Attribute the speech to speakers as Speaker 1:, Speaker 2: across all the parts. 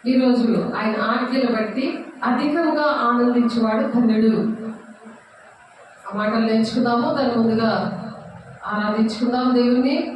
Speaker 1: ఈరోజు ఆయన ఆజ్ఞలు బట్టి అధికంగా ఆనందించేవాడు ధన్యుడు. ఆ మాటలు నేర్చుకుందాము. దాని ముందుగా ఆరాధించుకుందాం దేవుణ్ణి.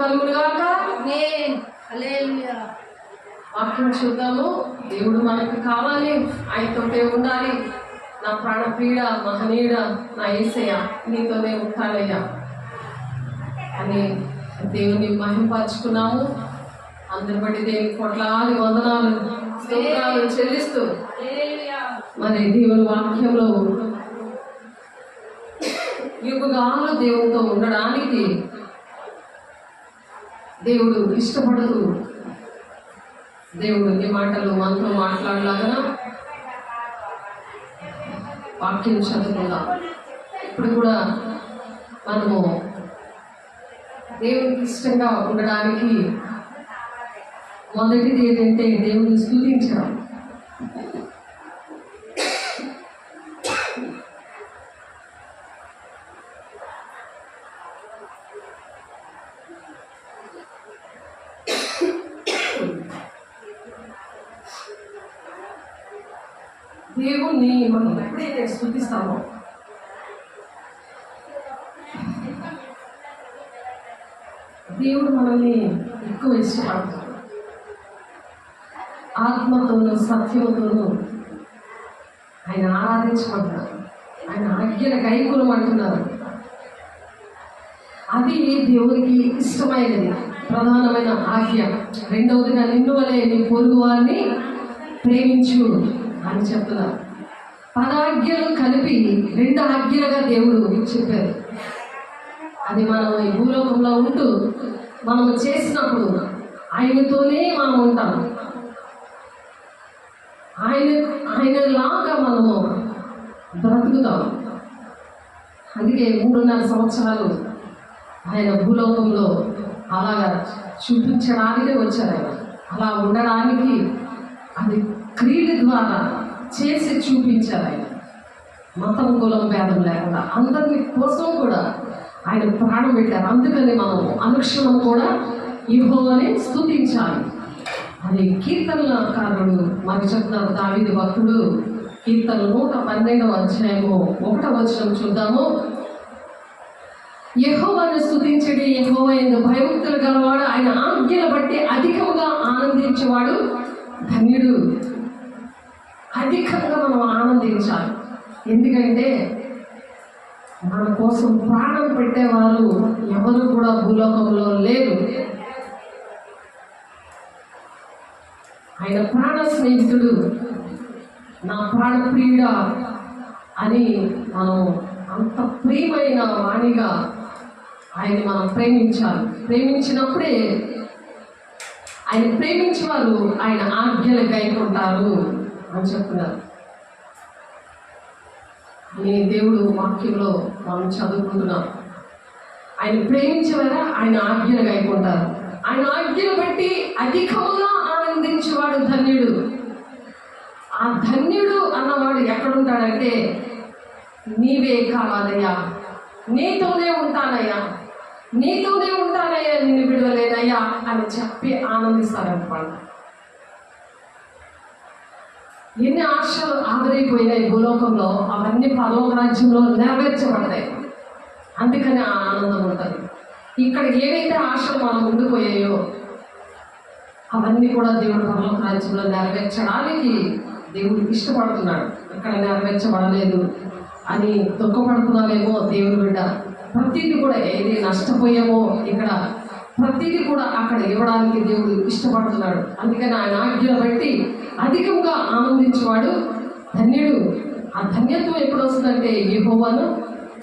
Speaker 1: కలుగునుగాక. వాక్యం చూద్దాము. దేవుడు మనకు కావాలి, ఆయనతోటే ఉండాలి. నా ప్రాణప్రియుడ మహనీయుడ నా యేసయ్య నీతోనే ఉంటానయ్యా అని దేవుని మహింపరుచుకున్నాము. అందరి బట్టి దేవునికి కోట్లాది వందనాలు స్తోత్రాలు చెల్లిస్తూ మరి దేవుని వాక్యంలో యుగాలు దేవునితో ఉండడానికి దేవుడు ఇష్టపడుతూ దేవుడు ఈ మాటలు మనతో మాట్లాడలాగా వాక్యం చదువుకుందాం. ఇప్పుడు కూడా మనము దేవునికి ఇష్టంగా ఉండడానికి మొదటిది ఏంటంటే దేవుని స్తుతించడం. దేవుణ్ణి మనం ఎప్పుడైతే స్తుతిస్తామో దేవుడు మనల్ని ఎక్కువ ఇష్టపడతాడు. ఆత్మతోనూ సత్యంతోనూ ఆయన ఆరాధించమంటున్నారు, ఆయన ఆజ్ఞల కైకూలం అంటున్నారు. అది దేవునికి ఇష్టమైనది, ప్రధానమైన ఆజ్ఞ. రెండవదిగా నిన్ను వలె నీ పొరుగు వారిని ప్రేమించు అని చెప్తున్నారు. 10 ఆజ్ఞలు కలిపి 2 ఆజ్ఞలుగా దేవుడు చెప్పారు. అది మనం ఈ భూలోకంలో ఉంటూ మనము చేసినప్పుడు ఆయనతోనే మనం ఉంటాం. ఆయనలాగా మనము బ్రతుకుతాం. అందుకే 3.5 సంవత్సరాలు ఆయన భూలోకంలో అలాగా చూపించడానికి వచ్చారు. ఆయన అలా ఉండడానికి అది క్రియల ద్వారా చేసి చూపించారు. ఆయన మతం కులం భేదం లేకుండా అందరి కోసం కూడా ఆయన ప్రాణం పెట్టారు. అందుకని మనం అనుక్షణం కూడా యెహోవాని స్తుతించాలి. అది కీర్తనకారుడు మనకు చెప్తున్నారు. దావీదు భక్తుడు కీర్తనలు 112వ అధ్యాయము 1వ వచనం చూద్దాము. యెహోవాను స్తుతించడి, యెహోవా యందు భయభక్తులు గలవాడు, ఆయన ఆజ్ఞల బట్టి అధికముగా ఆనందించేవాడు ధన్యుడు. అధికంగా మనం ఆనందించాలి. ఎందుకంటే మన కోసం ప్రాణం పెట్టేవారు ఎవరు కూడా భూలోకంలో లేరు. ఆయన ప్రాణ స్నేహితుడు, నా ప్రాణప్రియుడా అని మనం అంత ప్రియమైన వాణిగా ఆయన మనం ప్రేమించాలి. ప్రేమించినప్పుడే ఆయన ప్రేమించేవారు ఆయన ఆజ్ఞలు గైకొంటారు అని చెప్తున్నారు. అని దేవుడు వాక్యంలో మనం చదువుకుంటున్నాం. ఆయన ప్రేమించేవారా ఆయన ఆజ్ఞలు గైకొంటారు. ఆయన ఆజ్ఞలు బట్టి అధికముగా ఆనందించేవాడు ధన్యుడు. ఆ ధన్యుడు అన్నవాడు ఎక్కడుంటాడంటే, నీవే కావాలయ్యా, నీతోనే ఉంటానయ్యా, నీతోనే ఉంటానయ్యా, నిన్ను విడవలేనయ్యా అని చెప్పి ఆనందిస్తారనుకోండి. ఎన్ని ఆశలు ఆవిరైపోయినాయి భూలోకంలో, అవన్నీ పరలోక రాజ్యంలో నెరవేర్చబడతాయి. అందుకని ఆ ఆనందం ఉంటుంది. ఇక్కడ ఏవైతే ఆశలు మనం ఉండిపోయాయో అవన్నీ కూడా దేవుడు పరలోక రాజ్యంలో నెరవేర్చడానికి దేవుడు ఇష్టపడుతున్నాడు. ఇక్కడ నెరవేర్చబడలేదు అని దుఃఖపడుతున్నావేమో దేవుని బిడ్డ. ప్రతిదీ కూడా ఏది నష్టపోయామో ఇక్కడ ప్రతిదీ కూడా అక్కడ ఇవ్వడానికి దేవుడు ఇష్టపడుతున్నాడు. అందుకని ఆయన ఆజ్ఞలు బట్టి అధికంగా ఆనందించేవాడు ధన్యుడు. ఆ ధన్యత్వం ఎప్పుడు వస్తుందంటే యెహోవాను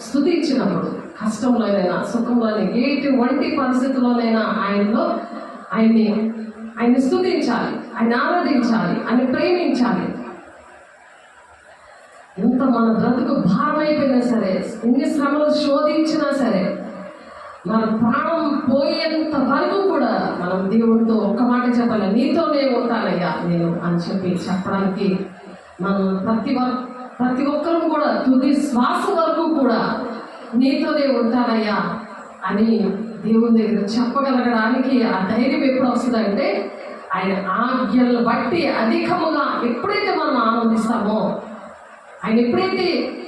Speaker 1: స్తుతించినప్పుడు. కష్టంలోనైనా సుఖంలోనైనా ఎటువంటి పరిస్థితుల్లోనైనా ఆయన్ని స్తుతించాలి, ఆయన ఆరాధించాలి, ఆయన ప్రేమించాలి. ఎంత మన బ్రతుకు భారమైపోయినా సరే, ఎన్ని శ్రమలు శోధించినా సరే, మన ప్రాణం పోయేంత వరకు కూడా మనం దేవుడితో ఒక్క మాట చెప్పాలి, నీతోనే ఉంటానయ్యా నేను అని చెప్పడానికి మనం ప్రతి ఒక్కరూ కూడా తుది శ్వాస వరకు కూడా నీతోనే ఉంటానయ్యా అని దేవుని దగ్గర చెప్పగలగడానికి ఆ ధైర్యం ఎప్పుడు వస్తుందంటే, ఆయన ఆజ్ఞలను బట్టి అధికముగా ఎప్పుడైతే మనం ఆనందిస్తామో, ఆయన ఎప్పుడైతే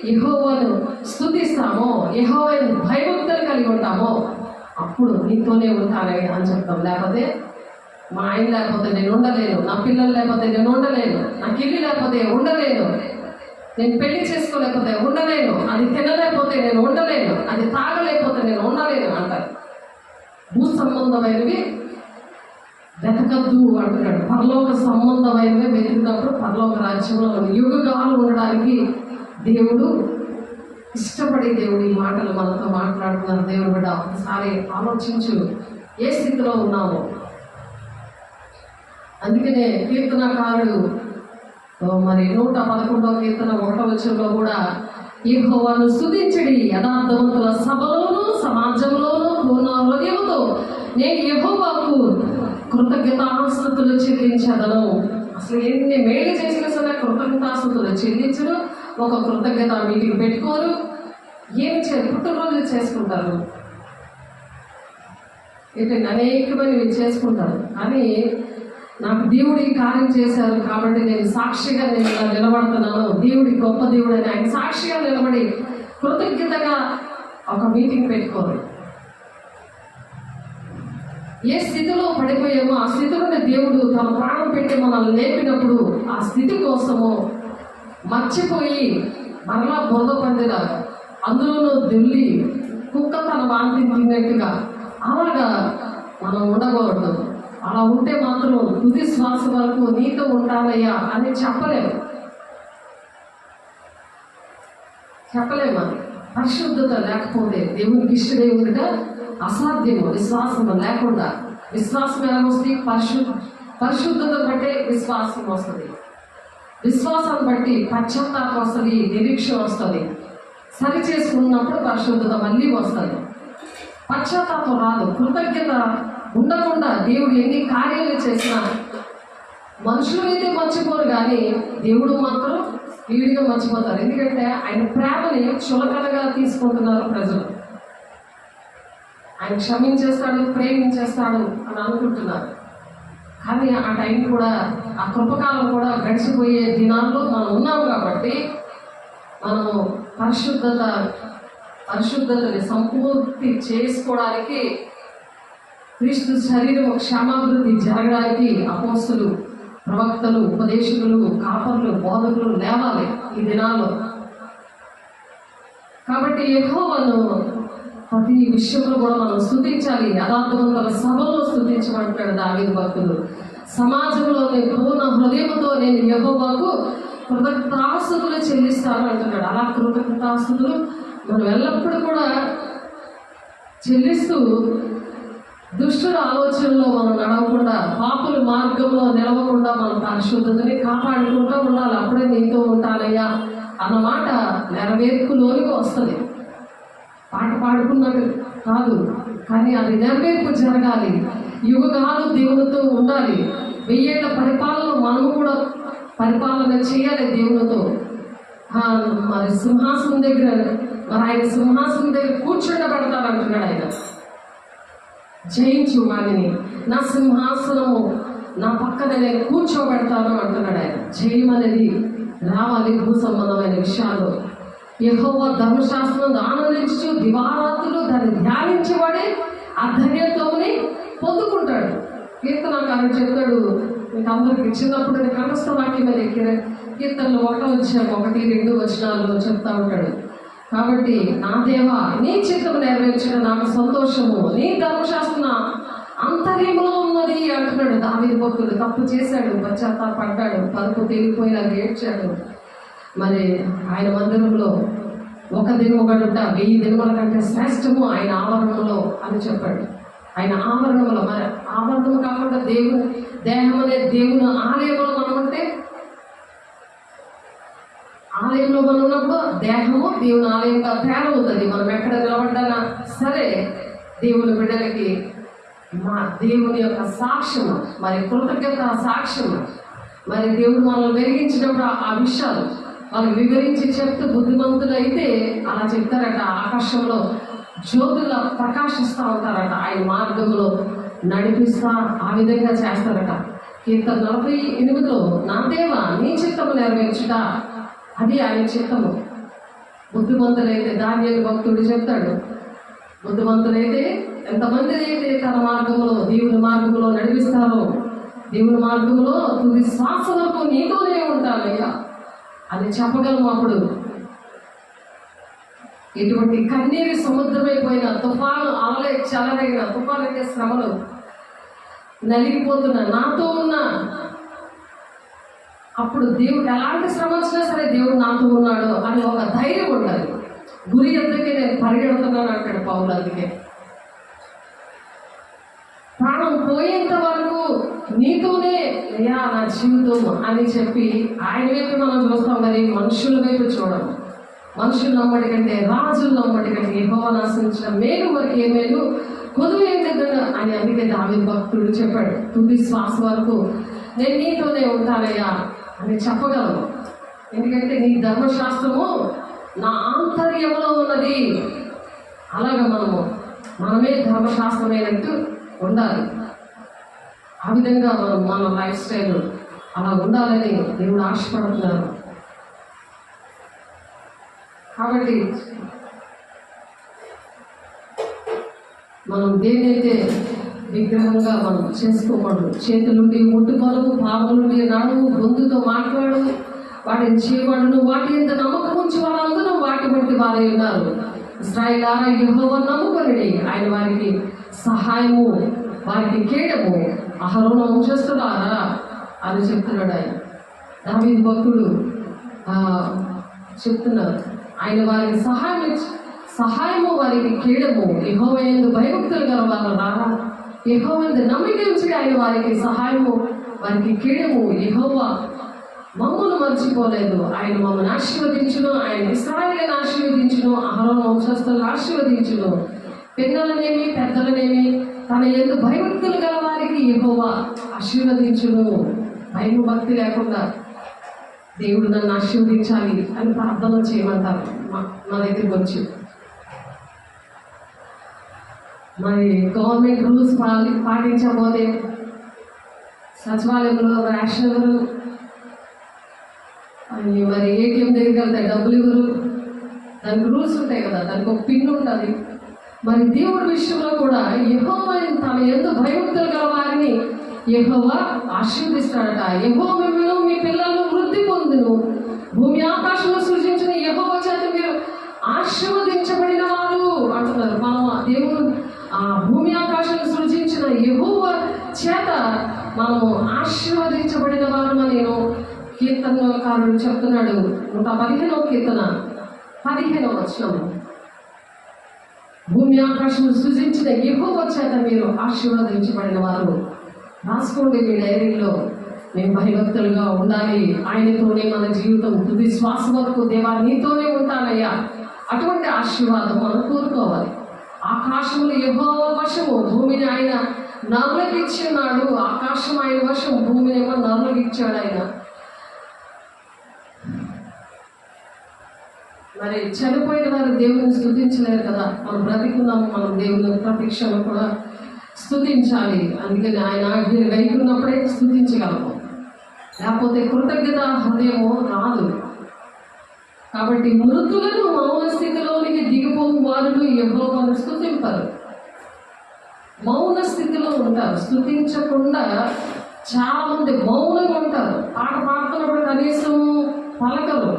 Speaker 1: యెహోవాను స్తుతిస్తామో, యెహోవాను భయభక్తులు కలిగి ఉంటామో, అప్పుడు నీతోనే ఉంటానే అని చెప్తాం. లేకపోతే మా ఆయన లేకపోతే నేను ఉండలేను, నా పిల్లలు లేకపోతే నేను ఉండలేను, నాకు ఇల్లు లేకపోతే ఉండలేను, నేను పెళ్లి చేసుకోలేకపోతే ఉండలేను, అది తినలేకపోతే నేను ఉండలేను, అది తాగలేకపోతే నేను ఉండలేను అంటారు. భూ సంబంధమైనవి వెతకద్దు అంటున్నాడు. పరలోక సంబంధమైనవి వెతికినప్పుడు పరలోక రాజ్యంలో యుగాలు ఉండడానికి దేవుడు ఇష్టపడే దేవుడు ఈ మాటలు మనతో మాట్లాడుతున్నారు. దేవుడు కూడా ఒకసారి ఆలోచించు, ఏ స్థితిలో ఉన్నామో. అందుకనే కీర్తనకారుడు మరి 111వ కీర్తన 1వ వచనంలో కూడా యెహోవాను స్తుతించడి, యథార్థవంతుల సభలోను సమాజంలోను పూర్ణ హృదయముతో నేను యెహోవాకు కృతజ్ఞతాస్తుతులు చెల్లించదను. అసలు ఎన్ని మేలు చేసినా సరే కృతజ్ఞతాస్తుతులు చెల్లించరు. ఒక కృతజ్ఞత మీటింగ్ పెట్టుకోరు, ఏమి పుట్టినరోజులు చేసుకుంటారు, ఇట్లా అనేకమైనవి చేసుకుంటారు. కానీ నాకు దేవుడు ఈ కార్యం చేశారు కాబట్టి నేను సాక్షిగా నేను ఇలా నిలబడుతున్నాను, దేవుడి గొప్ప దేవుడు అని ఆయన సాక్షిగా నిలబడి కృతజ్ఞతగా ఒక మీటింగ్ పెట్టుకోరు. ఏ స్థితిలో పడిపోయామో ఆ స్థితిలోనే దేవుడు తన ప్రాణం పెట్టి మనల్ని లేపినప్పుడు ఆ స్థితి కోసము మర్చిపోయి మరలా బురద పందిలా అందులోనూ దొల్లి కుక్క తన వాంతి తిన్నట్టుగా అలాగా మనం ఉండకూడదు. అలా ఉంటే మాత్రం తుది శ్వాస వరకు నీతో ఉంటానయ్యా అని చెప్పలేము. పరిశుద్ధత లేకపోతే దేవునికి ఇష్టదేవుడిగా అసాధ్యము. విశ్వాసం లేకుండా విశ్వాసం ఎలా వస్తుంది? పరిశుద్ధత బట్టే విశ్వాసం వస్తుంది. విశ్వాసాన్ని బట్టి పశ్చాత్తాపం వస్తుంది, నిరీక్షణ వస్తుంది. సరి చేసుకున్నప్పుడు పరిశుద్ధత మళ్ళీ వస్తుంది. పశ్చాత్తాపం రాదు. కృతజ్ఞత ఉండకుండా దేవుడు ఎన్ని కార్యాలు చేసినా మనుషులు అయితే మర్చిపోరు, కానీ దేవుడు మాత్రం స్పీడ్గా మర్చిపోతారు. ఎందుకంటే ఆయన ప్రేమని చులకనగా తీసుకుంటున్నారు ప్రజలు. ఆయన క్షమించేస్తాడు, ప్రేమించేస్తాడు అని అనుకుంటున్నారు. కానీ ఆ టైం కూడా, ఆ కృపకాలం కూడా గడిచిపోయే దినాల్లో మనం ఉన్నాము. కాబట్టి మనము పరిశుద్ధతని సంపూర్తి చేసుకోవడానికి, క్రీస్తు శరీరం క్షేమాభివృద్ధి జరగడానికి అపోస్తలు, ప్రవక్తలు, ఉపదేశకులు, కాపర్లు, బోధకులు లేవాలి ఈ దినాల్లో. కాబట్టి యెహోవాను ప్రతి విషయంలో కూడా మనం స్తుతించాలి. యథార్థవంతుల సభలో స్తుతించమంటాడు దావీదు భక్తుడు. సమాజంలోని పూర్ణ హృదయంతో నేను యెహోవాకు కృతజ్ఞతాస్తుతులు చెల్లిస్తాను అంటున్నాడు. అలా కృతజ్ఞతాస్తుతులు మనం ఎల్లప్పుడూ కూడా చెల్లిస్తూ దుష్టుల ఆలోచనలో మనం నడవకుండా, పాపుల మార్గంలో నిలవకుండా మనం పరిశుద్ధతని కాపాడుకుంటూ ఉండాలి. అప్పుడే నీతో ఉంటానయ్యా అన్నమాట నెరవేర్పులోనికి వస్తుంది. పాట పాడుకున్నట్టు కాదు, కానీ అది నెరవేర్పు జరగాలి. యుగాలు దేవునితో ఉండాలి. 1000 ఏళ్ల పరిపాలన మనము కూడా పరిపాలన చేయాలి దేవునితో. మరి సింహాసనం దగ్గర ఆయన సింహాసనం దగ్గర కూర్చుండబెడతారు అంటున్నాడు ఆయన. జయించు వాడిని, నా సింహాసనము నా పక్కన నేను కూర్చోబెడతాను అంటున్నాడు ఆయన. జయం అనేది రావాలి భూ సంబంధమైన విషయాలు. యెహోవా ధర్మశాస్త్రం ఆనందించు దివారాత్రులు దాన్ని ధ్యానించేవాడే ఆ ధన్యత్వముని పొందుకుంటాడు. కీర్తనకారుడు చెప్తాడు, మీకు అందరికి చిన్నప్పుడు కంఠస్థ వాక్యం మీద కీర్తనలు 1:1, 2 చెప్తా ఉంటాడు. కాబట్టి నా దేవా నీ చిత్తము నెరవేర్చిన నాకు సంతోషము, నీ ధర్మశాస్త్రం అంతర్యములో ఉన్నది అంటున్నాడు దావీదు భక్తుడు. తప్పు చేశాడు, పశ్చాత్తాపడ్డాడు, పరుపు తేలిపోయినా ఏడ్చాడు. మరి ఆయన మందిరంలో ఒక దినము గడుట 1000 దినముల కంటే శ్రేష్టము ఆయన ఆవరణంలో అని చెప్పాడు. ఆయన ఆవరణంలో, మరి ఆవరణం కాకుండా దేవుని దేహం అనే దేవుని ఆలయంలో మనం ఉంటే, ఆలయంలో మనం ఉన్నప్పుడు దేహము దేవుని ఆలయంగా తేలవుతుంది. మనం ఎక్కడ నిలబడ్డా సరే దేవుని బిడ్డలకి మా దేవుని యొక్క సాక్ష్యము, మరి కృతజ్ఞత సాక్ష్యము, మరి దేవుడు మనల్ని వెలిగించినప్పుడు ఆ విషయాలు వాళ్ళకి వివరించి చెప్తూ బుద్ధిమంతులు అయితే అలా చెప్తారట. ఆకాశంలో జ్యోతుల ప్రకాశిస్తూ ఉంటారట, ఆయన మార్గంలో నడిపిస్తా ఆ విధంగా చేస్తారట. కీర్తన 48లో నా దేవా నీ చిత్తము నెరవేర్చుట, అది ఆయన చిత్తము. బుద్ధిమంతులైతే దానియేలు భక్తుడు చెప్తాడు, బుద్ధిమంతులైతే ఎంతమంది అయితే తన మార్గంలో దేవుని మార్గంలో నడిపిస్తారో, దేవుని మార్గంలో తుది శ్వాస వరకు నీతోనే ఉంటానయ్యా అని చెప్పగలము. అప్పుడు ఎటువంటి కన్నీరు సముద్రమైపోయిన, తుఫాను అలలే చెలరైన, తుఫాను అయితే శ్రమలు నలిగిపోతున్నా నాతో ఉన్నా, అప్పుడు దేవుడు ఎలాంటి శ్రమ వచ్చినా సరే దేవుడు నాతో ఉన్నాడు అని ఒక ధైర్యం ఉండాలి. గురి ఎందుకే నేను పరిగెడుతున్నాను అంటాడు పౌలు. అందుకే ప్రాణం పోయేంత వరకు నీతోనే అయ్యా నా జీవితం అని చెప్పి ఆయన వైపు మనం చూస్తాం, మరి మనుషుల వైపు చూడము. మనుషులు నమ్మటి కంటే, రాజులు నమ్మటి కంటే యెహోవాను ఆశ్రయించిన మేలు వరకు ఏ మేలు కొదువేం దగ్గర అని. అందుకే దావీదు భక్తుడు చెప్పాడు, తుది శ్వాస వరకు నేను నీతోనే ఉంటానయ్యా అని చెప్పగలను. ఎందుకంటే నీ ధర్మశాస్త్రము నా ఆంతర్యంలో ఉన్నది. అలాగా మనమే ధర్మశాస్త్రమైనట్టు ఉండాలి. ఆ విధంగా మన లైఫ్ స్టైల్ అలా ఉండాలని దేవుడు ఆశపడుతున్నారు. కాబట్టి మనం దేనైతే విగ్రహంగా మనం చేసుకోకూడదు. చేతులుండి ముట్టుకోను, పాములుండి నడువు, గొంతుతో మాట్లాడు, వాటిని చేయబడును, వాటి ఎంత నమ్మకం ఉంచి వారందరూ వాటి బట్టి వారై ఉన్నారు. ఇశ్రాయేలులారా యెహోవాను నమ్ముకొనుడి, ఆయన వారికి సహాయము, వారికి కేడము, అహరోను వంశస్థులారా అని చెప్తున్నాడు ఆయన. దావీదు భక్తుడు చెప్తున్నారు, ఆయన వారికి సహాయము, వారికి కేడము, యెహోవా యందు భయభక్తులు గల వారులారా, యెహోవా యందు నమ్మిక ఉంచి ఆయన వారికి సహాయము, వారికి కేడము. యెహోవా మమ్మల్ని మర్చిపోలేదు, ఆయన మమ్మల్ని ఆశీర్వదించును, ఆయన ఇశ్రాయేలును ఆశీర్వదించును, అహరోను వంశస్థులను ఆశీర్వదించును. పిల్లలనేమి పెద్దలనేమి తన యందు భయభక్తులు గల వారికి యెహోవా ఆశీర్వదించును. భయం భక్తి లేకుండా దేవుడు నన్ను ఆశీర్వదించాలి అని ప్రార్థన చేయమంటారు మా దగ్గరికి వచ్చి. మరి గవర్నమెంట్ రూల్స్ పాటించబోతే సచివాలయంలో రేషన్ ఎవరు, మరి ఏటీఎం దగ్గరికి వెళ్తే డబ్బులు ఇవ్వరు, దానికి రూల్స్ ఉంటాయి కదా, దానికి ఒక పిన్ ఉంటుంది. మరి దేవుడి విషయంలో కూడా యెహోవా తన యందు భయభక్తులు గల వారిని యెహోవా ఆశీర్వదిస్తాడట. యెహోవా మిమ్మల్ని మీ పిల్లలు వృద్ధి పొందును, భూమి ఆకాశంలో సృజించిన యెహోవా చేత మీరు ఆశీర్వదించబడిన వారు అంటున్నారు. మనం దేవుడు ఆ భూమి ఆకాశాన్ని సృజించిన యెహోవా చేత మనము ఆశీర్వదించబడిన వారు అని నేను కీర్తనకారుడు చెప్తున్నాడు. 115వ కీర్తన 15వ వచనం, భూమి ఆకాశం సృజించిన యెహోవా చేత మీరు ఆశీర్వదించబడిన వారు. రాసుకోండి మీ డైరీలో, మేము భయభక్తులుగా ఉండాలి, ఆయనతోనే మన జీవితం తుది శ్వాస వరకు దేవా నీతోనే ఉంటానయ్యా, అటువంటి ఆశీర్వాదం మనం కోరుకోవాలి. ఆకాశములు యెహోవా వశము, భూమిని ఆయన నరులకు ఇచ్చున్నాడు. ఆకాశం ఆయన వశం, భూమిని ఏమో నరులకు ఇచ్చాడు ఆయన. మరి చనిపోయిన వారు దేవుని స్తుతించలేరు కదా, మనం బ్రతికున్నాము, మనం దేవుని ప్రతిక్షణ కూడా స్తుతించాలి. అందుకని ఆయన ఆజ్ఞలు గైకున్నప్పుడే స్తుతించగలము, లేకపోతే కృతజ్ఞత హృదయము రాదు. కాబట్టి మృతులను మౌన స్థితిలోనికి దిగిపోవు వారు యెహోవాను స్తుతింపరు. మౌన స్థితిలో ఉంటారు, స్తుతించకుండా చాలా మంది మౌనంగా ఉంటారు. పాట పాడుతున్నప్పుడు కనీసం పలకరు,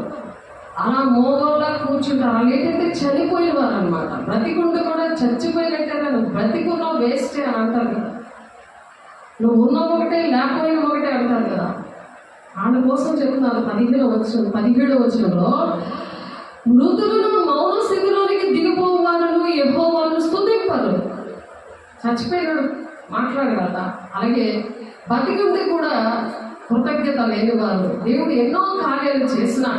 Speaker 1: అలా మోగోళ్ళ కూర్చుంటారు. వాళ్ళు ఏంటంటే చనిపోయేవారు అనమాట. బ్రతికుండి కూడా చచ్చిపోయినట్టే, నువ్వు బ్రతికున్నావు వేస్టే అని అంటారు కదా, నువ్వు ఉన్న ఒకటే లేకపోయిన ఒకటే అంటారు కదా. వాళ్ళ కోసం చెప్తున్నారు 17వ వచనంలో, మృతులను మౌన స్థితిలోనికి దిగిపోవు వారు యెహోవాను స్తుతింపరు. చచ్చిపోయినాడు మాట్లాడగలరా? అలాగే బతికుంటే కూడా కృతజ్ఞత లేని వారు, దేవుడు ఎన్నో కార్యాలు చేసినా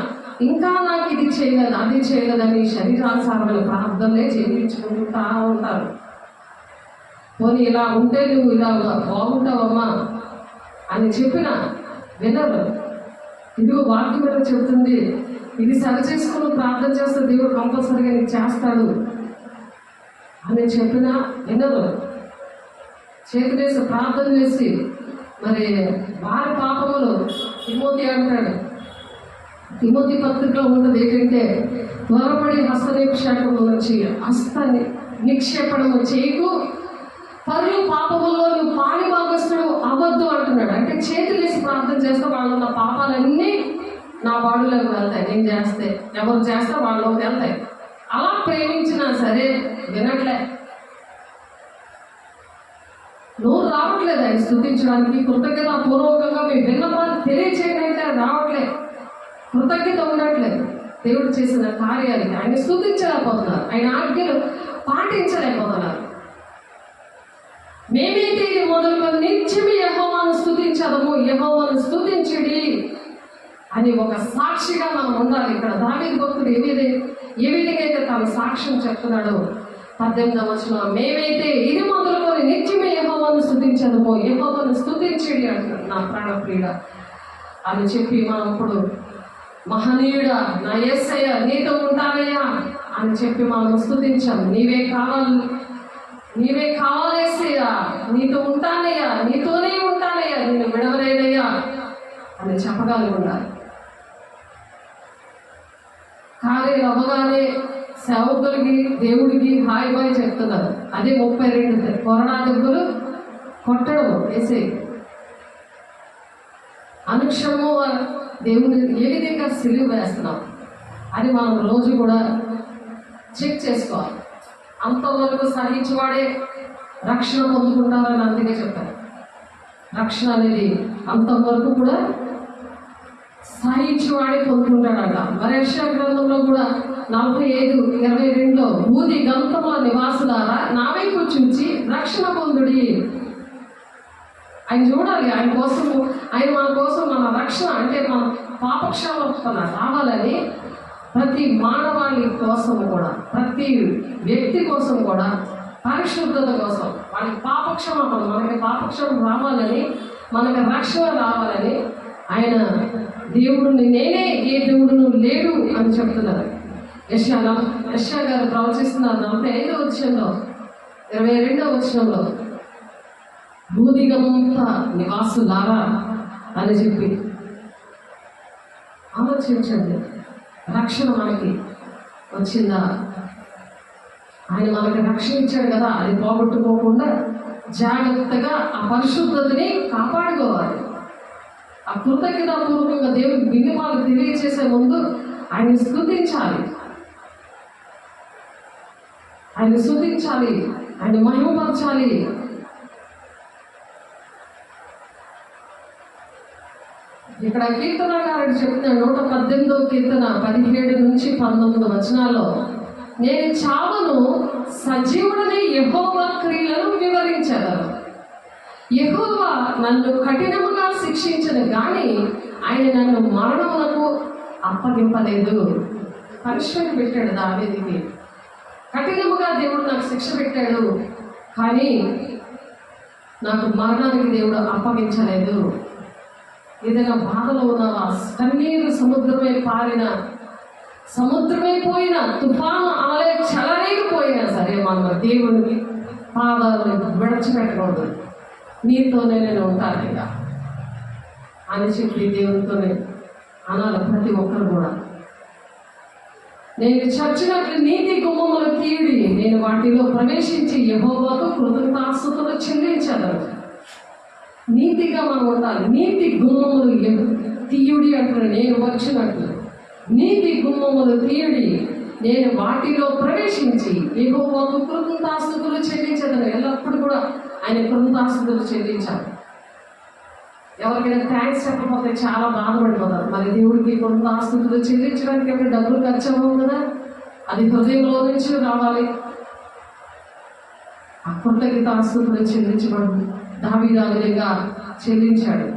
Speaker 1: ఇంకా నాకు ఇది చేయలేదు అది చేయలేదని శరీరానుసారమైన ప్రార్థనలే చేయించుకుంటా ఉంటారు. పోనీ ఇలా ఉంటే నువ్వు ఇలా బాగుంటావమ్మా అని చెప్పినా వినరు. ఇదిగో వాక్యం మీద చెప్తుంది, ఇది సరి చేసుకుని ప్రార్థన చేస్తే దేవుడు కంపల్సరీగా నీకు చేస్తాడు అని చెప్పినా వినరు. చేతులేసి ప్రార్థన చేసి మరి వారి పాపములు తిమోతి అంటాడు, తిమోతి పత్రికలో ఉన్నది ఏంటంటే, త్వరపడి హస్తనిక్షేపం నుంచి హస్తాన్ని నిక్షేపణము చేయకు, పరులు పాపముల్లో నువ్వు పాడి భాగస్తుడు అవ్వద్దు అంటున్నాడు. అంటే చేతులేసి ప్రార్థన చేస్తే వాళ్ళు ఉన్న పాపాలన్నీ నా బాడులోకి వెళ్తాయి. నేను చేస్తే ఎవరు చేస్తే వాళ్ళలోకి వెళ్తాయి. అలా ప్రేమించినా సరే వినట్లే, నోరు రావట్లేదు ఆయన స్థుతించడానికి. కృతజ్ఞత పూర్వకంగా మీ విన్నపాన్ని తెలియచేయడానికి రావట్లేదు, కృతజ్ఞత ఉండట్లేదు. దేవుడు చేసిన కార్యాలకి ఆయన స్థుతించలేకపోతున్నారు, ఆయన ఆజ్ఞలు పాటించలేకపోతున్నారు. మేమైతే ఇది మొదలుకొని నిత్యము యెహోవాను స్థుతించదము, యెహోవాను స్థుతించుడి అని ఒక సాక్షిగా మనం ఉండాలి. ఇక్కడ దావీదు భక్తుడు ఏ విధంగా అయితే తన సాక్ష్యం చెప్తున్నాడో 18వ వచనం, మేమైతే ఇది మొదలుకొని నిత్యమే యెహోవాను స్థుతించదము, యెహోవాను స్థుతించుడి అంటున్నాడు నా ప్రాణప్రియుడా అని చెప్పి మనం ఇప్పుడు మహనీయుడా నా యేసయ్య నీతో ఉంటానయ్యా అని చెప్పి మనం స్థుతించాం. నీవే కావాలేసయ్యా, నీతో ఉంటానయ్యా, నీతోనే ఉంటానయ్యా, నిన్ను విడవలేదయ్యా అని చెప్పగలిగి ఉండాలి. కార్యాలు అవ్వగానే సేవకులకి దేవుడికి హాయ్ బాయ్ చెప్తున్నారు. అదే 32 కొరడా దెబ్బలు కొట్టడం వేసే అనుక్షణము దేవుని ఏ విధంగా సిలువ వేస్తున్నాం అది మనం రోజు కూడా చెక్ చేసుకోవాలి. అంతవరకు సహించేవాడే రక్షణ పొందుకుంటారని అందుకే చెప్పారు. రక్షణ అనేది అంతవరకు కూడా సహించేవాడే పొందుకుంటాడట. మరి యెషయా గ్రంథంలో కూడా 45:22 భూది గంతముల నివాసులారా నా వైపు చూచి రక్షణ పొందుడి. ఆయన చూడాలి, ఆయన కోసము, ఆయన మన కోసం మన రక్షణ అంటే మన పాపక్షమాపణ రావాలని ప్రతి మానవాళి కోసం కూడా, ప్రతి వ్యక్తి కోసం కూడా పరిశుద్ధత కోసం, వాళ్ళకి పాపక్షమాపణ, మనకి పాపక్షమం రావాలని, మనకి రక్షణ రావాలని ఆయన దేవుడిని నేనే ఏ దేవుడును లేడు అని చెప్తున్నారు. యెషయా గారు ప్రవచిస్తున్నారు 45వ వచనంలో 22వ వచనంలో భూదిగంత నివాసులారా అని చెప్పి. ఆలోచించండి, రక్షణ మనకి వచ్చిందా? ఆయన మనకి రక్షణ ఇచ్చాడు కదా, అది పోగొట్టుకోకుండా జాగ్రత్తగా ఆ పరిశుద్ధతని కాపాడుకోవాలి. ఆ కృతజ్ఞతాపూర్వకంగా దేవుడికి విన్నపాలు తెలియచేసే ముందు ఆయన స్తుతించాలి, ఆయన స్తుతించాలి, ఆయన మహిమపరచాలి. ఇక్కడ కీర్తనకారుడు చెప్తున్నాడు 118వ కీర్తన 17-19 వచనాల్లో, నేను చావును సజీవుడనే యెహోవా క్రియలను వివరించగలను. యెహోవా నన్ను కఠినముగా శిక్షించను కానీ ఆయన నన్ను మరణములకు అప్పగింపలేదు. పనిష్మెంట్ పెట్టాడు దావీదుకి. కఠినముగా దేవుడు నాకు శిక్ష పెట్టాడు కానీ నాకు మరణానికి దేవుడు అప్పగించలేదు. ఏదైనా బాధలో ఉన్నావా, కన్నీరు సముద్రమై పారిన, సముద్రమై పోయిన, తుఫాను అలలే చెలరేగిపోయినా సరే మనం దేవునికి పాదాలను విడచిపెట్టకూడదు. నీతోనే నేను ఉంటానయ్యా అని చెప్పి దేవునితోనే అనాలి ప్రతి ఒక్కరు కూడా. నేను చచ్చినట్లు నీతి గుమ్మములు తీయుడి, నేను వాటిలో ప్రవేశించి యెహోవాకు కృతజ్ఞతాస్తుతులు చెల్లించగలను. నీతిగా మనం ఉండాలి. నీతి గుమ్మములు తీయుడి అంటున్నాడు. నేను వచ్చినట్లు నీతి గుమ్మములు తీయుడి, నేను వాటిలో ప్రవేశించి యెహోవాకు కృతజ్ఞతాస్తుతులు చెల్లించగలను. ఎల్లప్పుడూ కూడా ఆయన కృతజ్ఞతాస్తుతులు చెల్లించాలి. ఎవరికైనా థ్యాంక్స్ చెప్పకపోతే చాలా బాధపడిపోతారు. మరి దేవుడికి కృతజ్ఞతాస్తుతులు చెల్లించడానికి ఎప్పుడు డబ్బులు ఖర్చు అవ్వవు కదా, అది హృదయంలో నుంచి రావాలి. ఆ కృతజ్ఞతాస్తుతులు చెల్లించబడు. దావీదు ఆ విధంగా చెల్లించాడు.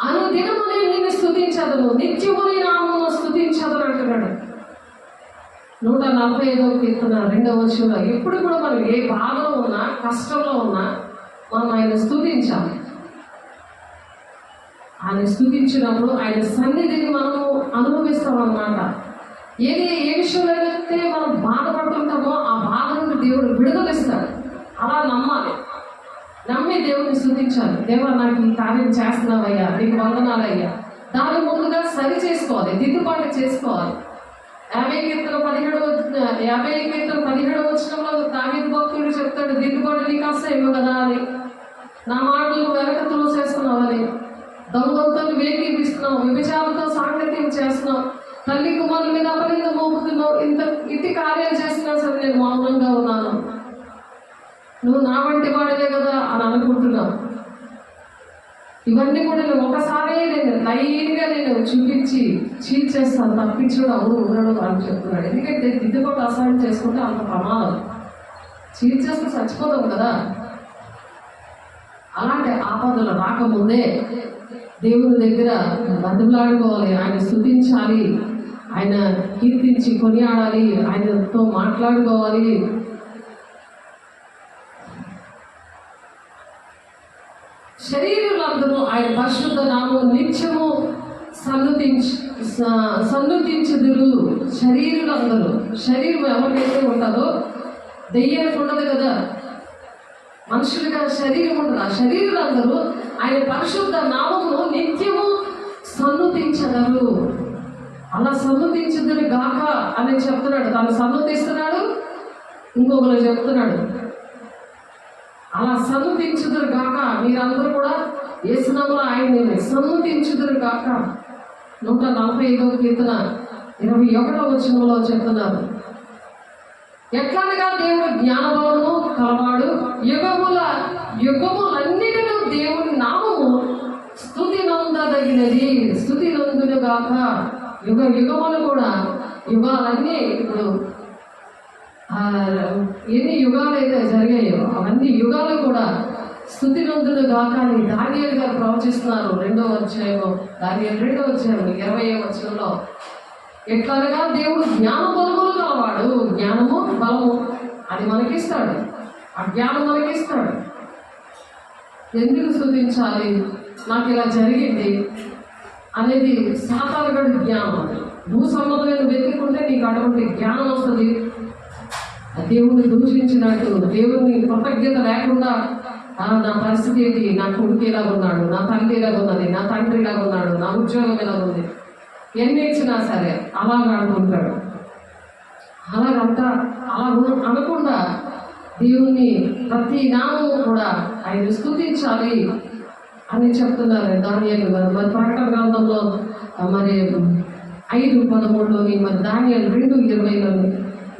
Speaker 1: అనుదినము నేను నిన్ను స్తుతించదను, నిత్యము నీ నామమును స్తుతించదను అంటున్నాడు 145వ కీర్తన 2వ వచనంలో. ఎప్పుడు కూడా మనం ఏ బాధలో ఉన్నా, కష్టంలో ఉన్నా మనం ఆయన స్తుతించాలి. ఆయన స్తుతించినప్పుడు ఆయన సన్నిధిని మనము అనుభవిస్తాం అన్నమాట. ఏ విషయంలో అయితే మనం బాధపడుతుంటామో ఆ బాధ నుండి దేవుడు విడుదలిస్తాడు. అలా నమ్మాలి, నమ్మి దేవుడిని స్తుతించాలి. దేవా నాకు ఈ కార్యం చేస్తున్నావయ్యా, నీకు వందనాలయ్యా. దాని ముందుగా సరి చేసుకోవాలి, దిద్దుబాటు చేసుకోవాలి. 50 వచనంలో దావీదు భక్తుడు చెప్తాడు, దిద్దుబాటు నీకు అసహ్యం కదా అని, నా మాటలు వెనక త్రోసేస్తున్నావని, దొంగలతో వేగిపిస్తున్నావు, విభచారంతో సాంగత్యం చేస్తున్నావు, తల్లి కుమారుల మీద అపనింద మోపుతున్నావు, ఇట్టి కార్యాలు చేసినా సరే నేను మౌనంగా ఉన్నాను, నువ్వు నా వంటి వాడివే కదా అని అనుకుంటున్నావు. ఇవన్నీ కూడా నేను ఒకసారి లైన్గా చూపించి చీట్ చేస్తాను, తప్పించడం అవును ఉండడం అని చెప్తున్నాడు. ఎందుకంటే దిద్దుబాటు అసహ్యం చేసుకుంటే అంత ప్రమాదం, చీట్ చేస్తే చచ్చిపోతాం కదా. అలాంటి ఆపదలు రాకముందే దేవుని దగ్గర బతులాడుకోవాలి, ఆయన స్తుతించాలి, ఆయన కీర్తించి కొనియాడాలి, ఆయనతో మాట్లాడుకోవాలి. శరీరులందరూ ఆయన పరిశుద్ధ నామం నిత్యము సన్నుతించుదురు. శరీరులందరూ, శరీరం ఎవరికైతే ఉంటుందో దెయ్యానికి ఉండదు కదా, మనుషులుగా శరీరం ఉండదు. ఆ శరీరులందరూ ఆయన పరిశుద్ధ నామమును నిత్యము సన్నుతించగలరు. అలా సన్నుతించుదురు గాక అని చెప్తున్నాడు. తను సన్నుతిస్తున్నాడు, ఇంకొకరు చెప్తున్నాడు అలా సన్నుతించుదురు గాక. మీరందరూ కూడా యేసునామములో ఆయన్ని సన్నుతించుదురు గాక. 145వ కీర్తన 21వ వచనంలో చెప్తున్నారు, ఎట్లనగా దేవుడు జ్ఞానబలము కలవాడు, యుగములన్నిటిలో దేవుని నామము స్తుతి నొందదగినది. స్తుతి నొందును గాక. యుగములు కూడా, యుగాలన్నీ ఇప్పుడు ఎన్ని యుగాలు అయితే జరిగాయో అవన్నీ యుగాలు కూడా స్తుతి నొందును గాక అని దానియేలు గారు ప్రవచిస్తున్నారు. 2వ అధ్యాయం, దానియేలు 2వ అధ్యాయం 20వ వచనంలో, ఎట్లనగా దేవుడు జ్ఞాన బలములు కలవాడు. జ్ఞానము బలము అది మనకిస్తాడు, ఆ జ్ఞానం మనకిస్తాడు. ఎందుకు స్తుతించాలి, నాకు ఇలా జరిగింది అనేది సాతానుగడు జ్ఞానం. భూ సంబంధమైన వెతుక్కుంటే నీకు అటువంటి జ్ఞానం వస్తుంది. దేవుణ్ణి దూషించినట్టు, దేవుని కృతజ్ఞత లేకుండా నా పరిస్థితి ఏంటి, నా కొడుకు ఎలాగున్నాడు, నా తల్లి ఎలాగున్నది, నా తండ్రి ఎలాగున్నాడు, నా ఉద్యోగం ఎలాగుంది, ఎన్ని ఇచ్చినా సరే అలాగా అనుకుంటాడు. అలాగంతా అలా అనకుండా దేవుణ్ణి ప్రతి నామము కూడా ఆయన స్తుతించాలి అని చెప్తున్నారు దానియేలు గారు. మరి ప్రకటన గ్రంథంలో మరి 5:13లోని, మరి దానియేలు 2:20లోని,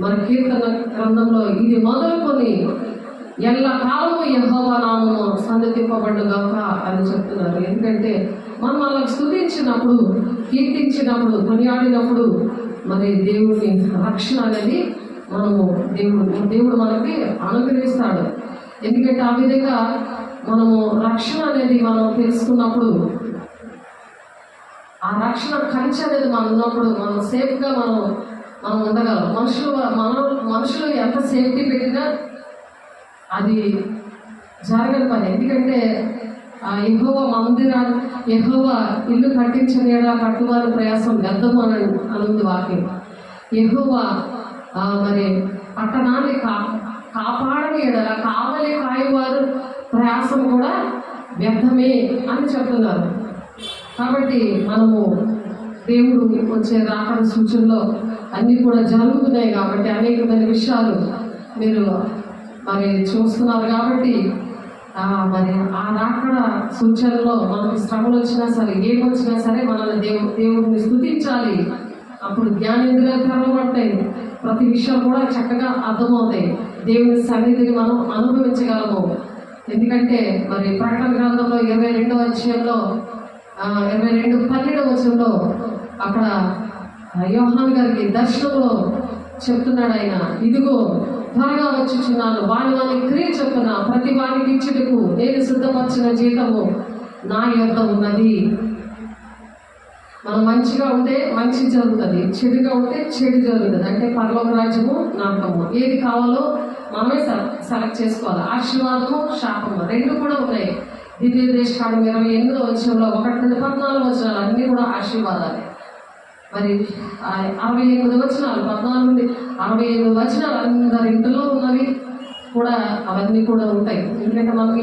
Speaker 1: మన కీర్తన గ్రంథంలో ఇది మొదలుకొని ఎల్ల కాలము యెహోవా నామము సన్నిధింపబడుగాక అని చెప్తున్నారు. ఎందుకంటే మనం అలా స్తుతించినప్పుడు, కీర్తించినప్పుడు, కొనియాడినప్పుడు మరి దేవుని రక్షణ అనేది దేవుడు మనకి అనుగ్రహిస్తాడు. ఎందుకంటే ఆ విధంగా మనము రక్షణ అనేది మనం తెలుసుకున్నప్పుడు, ఆ రక్షణ కంచె అనేది మనం ఉన్నప్పుడు మనం సేఫ్గా మనం ఉండగలం. మనుషులు ఎంత సేఫ్టీ పెట్టినా అది జరగని పని. ఎందుకంటే యెహోవా ఇల్లు కట్టించని ఎడల కట్టువారి ప్రయాసం వ్యర్థము అనుంది వాక్యం. యెహోవా మరి పట్టణాన్ని కాపాడని ఎడల కావలి కాయవారు ప్రయాసం కూడా వ్యర్థమే అని చెప్తున్నారు. కాబట్టి మనము దేవుడు వచ్చే రాకడ సూచనలో అన్నీ కూడా జరుగుతున్నాయి కాబట్టి అనేకమైన విషయాలు మీరు మరి చూస్తున్నారు. కాబట్టి మరి ఆ రాకడ సూచనలో మనకు శ్రమలు వచ్చినా సరే, ఏమొచ్చినా సరే మనల్ని దేవుడిని స్తుతించాలి. అప్పుడు జ్ఞానేంద్రియాలు తెరవబడతాయి, ప్రతి విషయం కూడా చక్కగా అర్థమవుతాయి, దేవుని సన్నిధిని మనం అనుభవించగలము. ఎందుకంటే మరి ప్రకటన గ్రంథంలో 22వ అధ్యాయంలో 22:12వ వచనంలో అక్కడ యోహాను గారికి దర్శనంలో చెప్తున్నాడు ఆయన, ఇదిగో త్వరగా వచ్చుచున్నాను, వాని క్రియ చొప్పున ప్రతి వానికి ఇచ్చుటకు నేను సిద్ధపరిచిన జీతము నా యొద్ద ఉన్నది. మనం మంచిగా ఉంటే మంచి జరుగుతుంది, చెడుగా ఉంటే చెడు జరుగుతుంది. అంటే పరలోక రాజ్యము, నరకము, ఏది కావాలో మనమే సెలెక్ట్ చేసుకోవాలి. ఆశీర్వాదము, శాపము రెండు కూడా ఉన్నాయి. ద్వితీయోపదేశకాండం 28వ వచనంలో 1-14 వచనాలు అన్నీ కూడా ఆశీర్వాదాలే. మరి 68 వచనాలు 14 నుండి 68 వచనాలు అందరింటిలో ఉన్నవి కూడా అవన్నీ కూడా ఉంటాయి. ఎందుకంటే మనం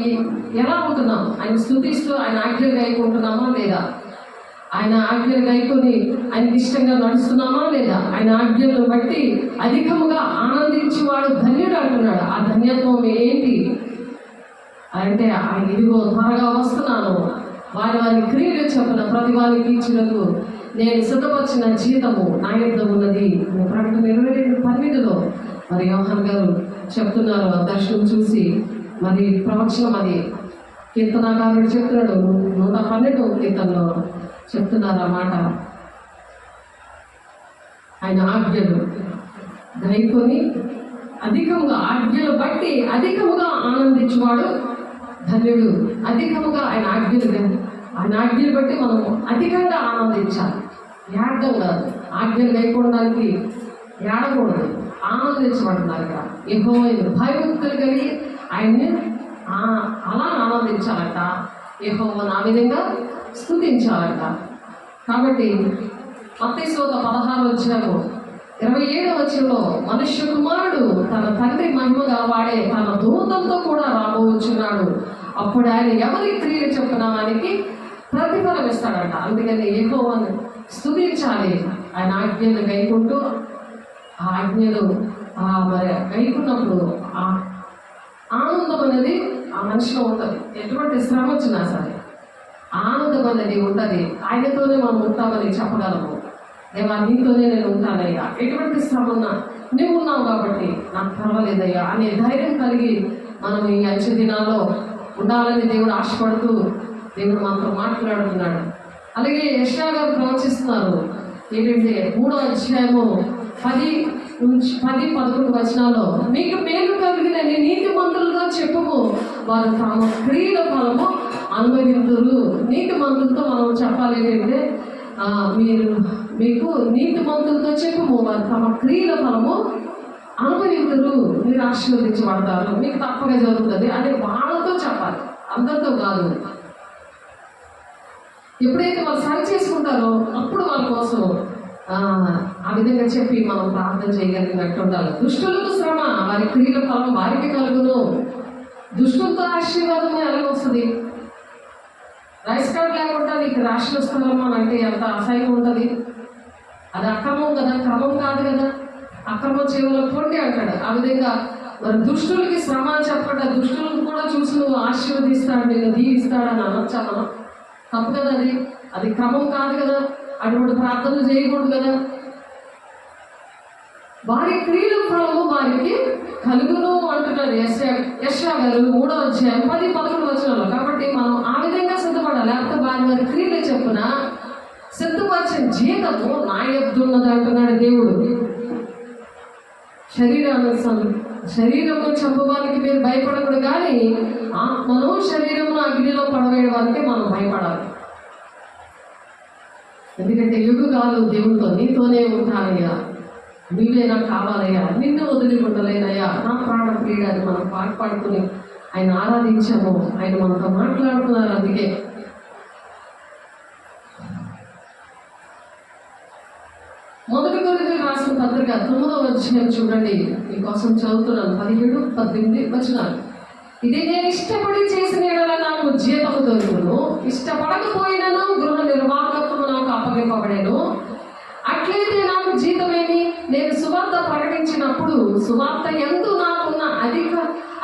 Speaker 1: ఎలా ఉంటున్నాం, ఆయన స్తుతిస్తూ ఆయన ఆజ్ఞలు గాయకుంటున్నామా లేదా, ఆయన ఆజ్ఞలు గైకొని ఆయనకి ఇష్టంగా నడుస్తున్నామా లేదా? ఆయన ఆజ్ఞలను బట్టి అధికముగా ఆనందించేవాడు ధన్యుడు అంటున్నాడు. ఆ ధన్యత్వం ఏంటి అంటే, ఆయన ఇదిగో త్వరగా వస్తున్నాను, వారి వారి క్రియలు చెప్పిన ప్రతి వారికి ఇచ్చినకు నేను సిద్ధపరిచిన జీతము నా యొద్ద ఉన్నది. ప్రకటన 22:12 మరి యోహాన్ గారు చెప్తున్నారు. ఆ దర్శనం చూసి మరి ప్రవచనం అది కీర్తనాకారుడు చెప్తున్నాడు. 112వ కీర్తనలో చెప్తున్నారు ఆ మాట. ఆయన ఆజ్ఞలు గైకొని అధికంగా, ఆజ్ఞలు బట్టి అధికముగా ఆనందించువాడు ధన్యుడు. అధికముగా ఆయన ఆజ్ఞలు బట్టి మనం అధికంగా ఆనందించాలి. ఏడడం కాదు, ఆజ్ఞలు గైకోవడానికి ఏడకూడదు, ఆనందించబడుతున్నారు ఇక్కడ. యెహోవాను భయభక్తులు కలిగి ఆయన్ని అలా ఆనందించాలంట. యెహోవాను ఆ విధంగా స్తుతించాలంట. కాబట్టి మత్తయి సువార్త 16:27 మనుష్య కుమారుడు తన తండ్రి మహిమ గలవాడే తన దూతలతో కూడా రాబోచున్నాడు. అప్పుడు ఆయన ఎవరి క్రియలు చెప్పిన వారికి ప్రతిఫలం ఇస్తాడంట. అందుకని యెహోవాను స్తుతించాలి. ఆయన ఆజ్ఞలు గైకుంటూ, ఆ ఆజ్ఞలు మరి గైకున్నప్పుడు ఆ ఆనందం అనేది ఆ మనిషిలో ఉంటుంది. ఎటువంటి శ్రమ వచ్చినా సరే ఆనందం అనేది ఉంటుంది. ఆయనతోనే మనం ఉంటామని చెప్పగలము. దేవా నీతోనే నేను ఉంటానయ్యా, ఎటువంటి శ్రమ ఉన్నా నువ్వు ఉన్నావు కాబట్టి నాకు పర్వాలేదయ్యా అనే ధైర్యం కలిగి మనం ఈ అంచె దినాల్లో ఉండాలని దేవుడు ఆశపడుతూ దేవుడు మనతో మాట్లాడుతున్నాడు. అలాగే యెషయా గారు ప్రవచిస్తున్నారు. ఏంటంటే 3వ అధ్యాయము 10-11 మీకు మేలు కలిగిన నీతి మంతులుగా చెప్పుము, వారు తమ క్రియల ఫలము అనుభవింతురు. నీతి మంతులతో మనం చెప్పాలి ఏంటంటే, మీకు నీతి మంతులతో చెప్పుము, వారు తమ క్రియల ఫలము అనుభవింతురు. మీరు ఆశీర్వదించబడతారు, మీకు తప్పగా జరుగుతుంది అని వాళ్ళతో చెప్పాలి, అందరితో కాదు. ఎప్పుడైతే వాళ్ళు సరి చేసుకుంటారో అప్పుడు వాళ్ళ కోసం ఆ విధంగా చెప్పి మనం ప్రార్థన చేయగలిగినట్టు ఉండాలి. దుష్టులకు శ్రమ, వారి క్రియల ఫలం వారికి కలుగును. దుష్టులతో ఆశీర్వాదం ఎలాగొస్తుంది? రైస్ కార్డ్ లేకుండా నీకు రాష్ట్ర స్థలం అని అంటే ఎంత అసహ్యం ఉంటుంది. అది అక్రమం కదా, క్రమం కాదు కదా. అక్రమం చేయవల పొండి అంటాడు. ఆ విధంగా మరి దుష్టులకి శ్రమ చెప్పకుండా దుష్టులను కూడా చూసి నువ్వు ఆశీర్వదిస్తాడు, నేను దీవిస్తాడని అనొచ్చా మనం? తప్పు కదా, అది క్రమం కాదు కదా. అటువంటి ప్రార్థనలు చేయకూడదు కదా. వారి క్రియల ఫలము వారికి కలుగును అంటున్నారు యెషయా గారు 3వ అధ్యాయం 10-11 కాబట్టి మనం ఆ విధంగా సిద్ధపడాలి. లేకపోతే వారి క్రియలు చెప్పున సిద్ధపరిచిన జీతము నా యొద్ద ఉన్నది అంటున్నాడు దేవుడు. శరీరంలో చంపడానికి మీరు భయపడకూడదు, కానీ ఆత్మను శరీరమును అగ్నిలో పడవేయడానికి మనం భయపడాలి. ఎందుకంటే యుగాలు దేవుడితో నీతోనే ఉంటానయ్యా, నువ్వే నాకు కావాలయ్యా, నిన్ను వదిలి ఉండలేనయ్యా, నా ప్రాణ ప్రియుడని మనం పాడుకుని ఆయన ఆరాధించాము. ఆయన మనతో మాట్లాడుతున్నారు. అందుకే మొదటి కొరింథీయులకు రాసిన పత్రిక 9వ అధ్యాయం చూడండి. మీకోసం చదువుతున్నాను. 17-18 ఇది నేను ఇష్టపడి చేసిన యెడల నాకు జీతము దొరుకును, ఇష్టపడకపోయినను గృహ నిర్వాహకత్వము నాకు అప్పగింపబడేను. అట్లయితే నాకు జీతమేమి? నేను సువార్త ప్రకటించినప్పుడు సువార్త యందు నాకున్న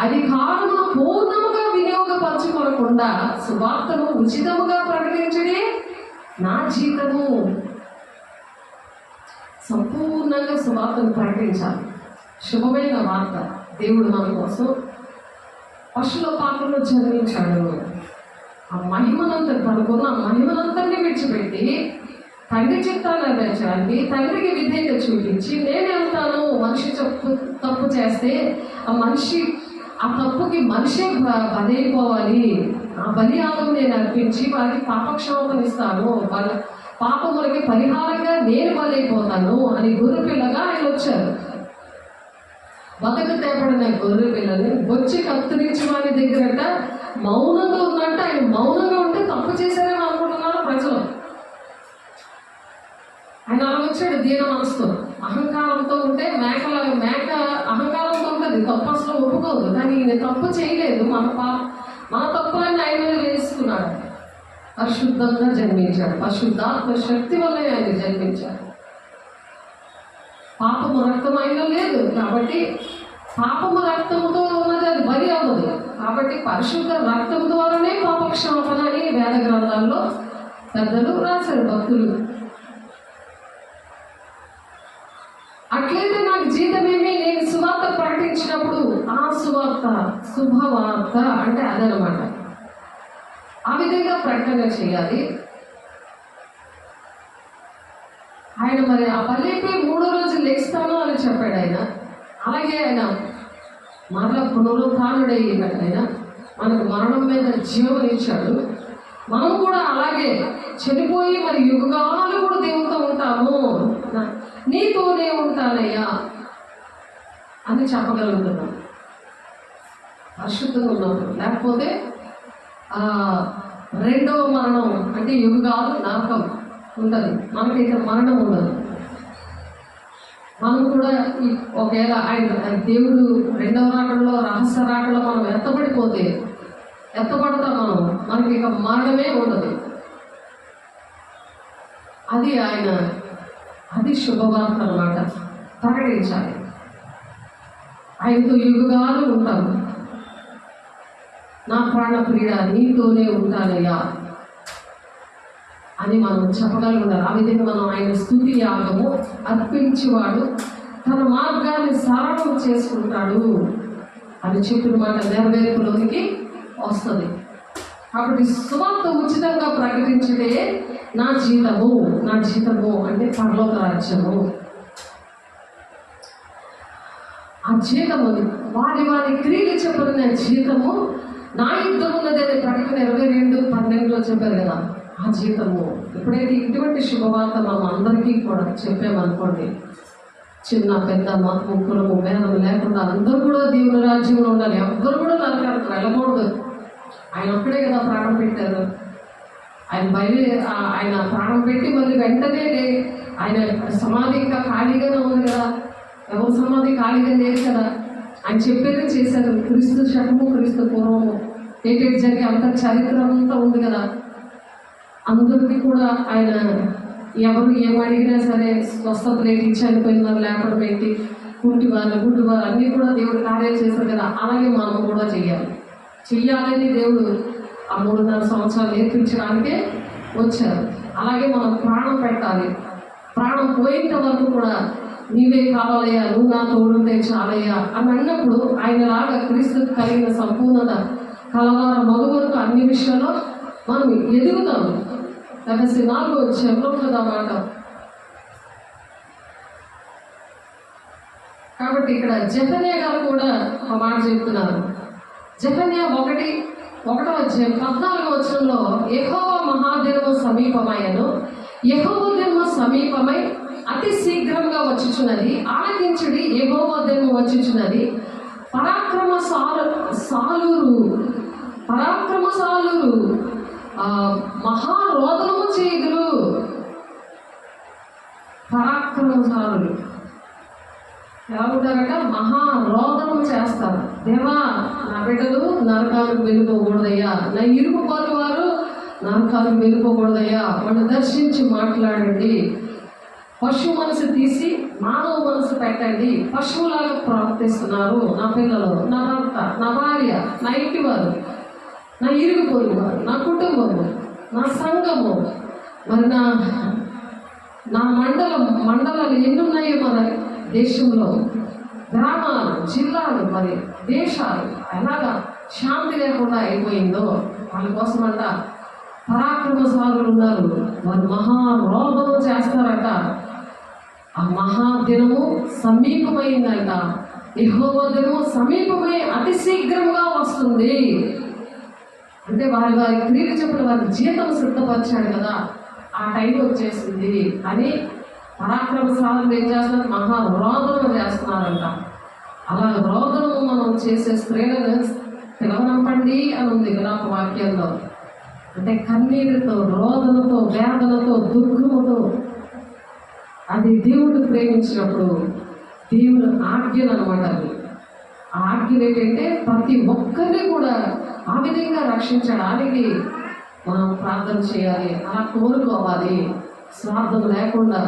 Speaker 1: అధికారమును పూర్ణముగా వినియోగపరచుకోకుండా సువార్తను ఉచితముగా ప్రకటించడే నా జీతము. సంపూర్ణంగా సువార్తను ప్రకటించాలి. శుభమైన వార్త. దేవుడు మన కోసం పశువుల పాత్రలో జన్మించాడు. ఆ మహిమనంతా తనకున్న మహిమనంతని విడిచిపెట్టి తండ్రి చిత్తాన్ని నెరవేర్చడానికి తండ్రికి విధేయత చూపించి నేను వెళ్తాను. మనిషి తప్పు చేస్తే ఆ తప్పుకి మనిషే బలైపోవాలి, ఆ బలియాగం నేను అర్పించి వారికి పాపక్షమాపణిస్తాను, వాళ్ళ పాపములకి పరిహారంగా నేను బలైపోతాను అని గొర్రె పిల్లగా ఆయన వచ్చారు. బతక తేపడిన గొర్రె పిల్లని వచ్చి కత్తిరించి వారి దగ్గరట మౌనంగా ఉన్నట్టు ఆయన మౌనంగా ఉంటే తప్పు చేశారని అనుకుంటున్నారు ప్రజలు. ఆయన అలా వచ్చాడు దీన మనసుతో. అహంకారంతో ఉంటే మేక అహంకారంతో ఉంటుంది, తప్పు అసలు ఒప్పుకోదు. కానీ ఈయన తప్పు చేయలేదు, మన తప్పులన్నీ ఆయన మీద వేసుకున్నాడు. పరిశుద్ధంగా జన్మించాడు. పరిశుద్ధాత్మ శక్తి వల్లే ఆయన జన్మించాడు. పాపము రక్తం ఆయనలో లేదు కాబట్టి పాపము రక్తముతో ఉన్నది అది బలి అవ్వదు. కాబట్టి పరిశుద్ధ రక్తం ద్వారానే పాపక్షమాపణ అని వేద గ్రంథాల్లో పెద్దలు రాశారు, భక్తులు. అట్లయితే నాకు జీతమేమి? నేను సువార్త ప్రకటించినప్పుడు ఆ సువార్త శుభవార్త అంటే అదనమాట. ఆ విధంగా ప్రకటన చేయాలి. ఆయన మరి ఆ పల్లెపై 3వ రోజు లేస్తాను అని చెప్పాడు ఆయన. అలాగే ఆయన మరలా పునరుత్థానుడయ్యాడు. ఆయన మనకు మరణం మీద జీవం ఇచ్చాడు. మనం కూడా అలాగే చనిపోయి మరి యుగాలు కూడా దేవునితో ఉంటాము, నీతోనే ఉంటానయ్యా అని చెప్పగలుగుతున్నాం పరిశుద్ధంగా ఉన్నప్పుడు. లేకపోతే రెండవ మరణం అంటే యుగాలు నరకం ఉండదు, మనకైతే మరణం ఉండదు. మనం కూడా ఒకవేళ ఆయన దేవుడు రెండవ రాకడలో రహస్య రాకడలో మనం ఎత్తబడతాం మనకి ఇక మరణమే ఉండదు. అది శుభవార్త అన్నమాట. ప్రకటించాలి. ఆయనతో యుగాలు ఉంటాము. నా ప్రాణ ప్రియుడా నీతోనే ఉంటానయ్యా అని మనం చెప్పగలుగుతారు. ఆ విధంగా మనం ఆయన స్తుతి యాగము అర్పించేవాడు తన మార్గాన్ని సరళం చేసుకుంటాడు అని చెప్పిన మాట నెరవేర్పులోనికి వస్తుంది. కాబట్టి సువార్త ఉచితంగా ప్రకటించడే నా జీతము అంటే పరలోక రాజ్యము. ఆ జీతము వారి క్రియలు చెప్పిన జీతము నా యుద్ధం ఉన్నదని ప్రకటన 22:12 చెప్పారు కదా. ఆ జీతము ఎప్పుడైతే ఇటువంటి శుభవార్త మనం అందరికీ కూడా చెప్పామనుకోండి, చిన్న పెద్ద మతము కులము భేదము లేకుండా అందరూ కూడా దేవుని రాజ్యంలో ఉండాలి. ఎవ్వరు కూడా నరకానికి వెళ్ళకూడదు. ఆయన ఒక్కడే కదా ప్రాణం పెట్టారు. ఆయన ప్రాణం పెట్టి మళ్ళీ వెంటనే ఆయన సమాధి ఇంకా ఖాళీగానే ఉంది కదా. ఎవరి సమాధి ఖాళీగా లేదు కదా. ఆయన చెప్పేది చేశారు. క్రీస్తు శకము క్రీస్తు పూర్వము ఏటేటి జరిగే అంత చరిత్ర అంతా ఉంది కదా. అందరికీ కూడా ఆయన ఎవరు ఏమడిగినా సరే స్వస్థత లేటి చనిపోయిన లేపడం పెట్టి గుడ్డివారు అన్నీ కూడా దేవుడు కార్యాలు చేశారు కదా. అలాగే మనం కూడా చెయ్యాలని దేవుడు ఆ 3.5 సంవత్సరాలు నేర్పించడానికే వచ్చారు. అలాగే మనం ప్రాణం పెట్టాలి. ప్రాణం పోయేంత వరకు కూడా నీవే కావాలయ్యా, నువ్వు నా తోడుంటే చాలయ్యా అని అన్నప్పుడు ఆయనలాగా క్రీస్తుకు కలిగిన సంపూర్ణత కలవార మగవరకు అన్ని విషయాల్లో మనం ఎదుగుతాము. రహస్య 4 వచ్చేలో కదా మాట. కాబట్టి ఇక్కడ జెఫన్యా గారు కూడా ఒక మాట చెప్తున్నారు. జెఫన్యా 1:14 యెహోవా మహాదినము సమీపమయ్యను, యెహోవా దినము సమీపమై అతి శీఘ్రంగా వచ్చుచున్నది, ఆలకించుడి యెహోవా దినము వచ్చుచున్నది, పరాక్రమశాలురు మహారోదనము చేయుదురు. పరాక్రమశాలులు ఎలా ఉంటారట? మహారోదనం చేస్తారు. దేవా నా బిడ్డలు నరకాలకు వెళ్ళిపోకూడదయ్యా, నా ఇరుగు పరుగు వారు నరకాలకు వెళ్ళిపోకూడదయ్యా, వాళ్ళు దర్శించి మాట్లాడండి. పశువు మనసు తీసి మానవ మనసు పెట్టండి. పశువులాగా ప్రవర్తిస్తున్నారు నా పిల్లలు, నా భర్త, నా భార్య, నా ఇంటి వారు, నా ఇరుగు పొరుగు వారు, నా కుటుంబము, నా సంఘము, మరి నా మండలాలు ఎన్నున్నాయో మన దేశంలో, గ్రామాలు, జిల్లాలు, మరి దేశాలు ఎలాగా శాంతి లేకుండా అయిపోయిందో వాళ్ళ కోసం అంట పరాక్రమశాలులు ఉన్నారు. వారు మహారోదనం చేస్తారట. ఆ మహాదినము సమీపమైందంట. యెహోవా దినము సమీపమై అతి శీఘ్రంగా వస్తుంది. అంటే వారి క్రియలు చెప్పిన వారి జీతం సిద్ధపరిచాడు కదా, ఆ టైం వచ్చేసింది అని పరాక్రమశాలులు ఏం చేస్తున్నారు? మహారోదనం చేస్తున్నారంట. అలా రోదనము మనం చేసే స్త్రీలను పిలవనంపండి అని ఉంది విలాప వాక్యంలో. అంటే కన్నీరుతో, రోదనతో, వేదనతో, దుఃఖముతో. అది దేవుడు ప్రేమించినప్పుడు దేవుడు ఆజ్ఞలు అనమాట. అది ఆజ్ఞలు ఏంటంటే ప్రతి ఒక్కరిని కూడా ఆ విధంగా రక్షించడానికి మనం ప్రార్థన చేయాలి, అలా కోరుకోవాలి. స్వార్థం లేకుండా.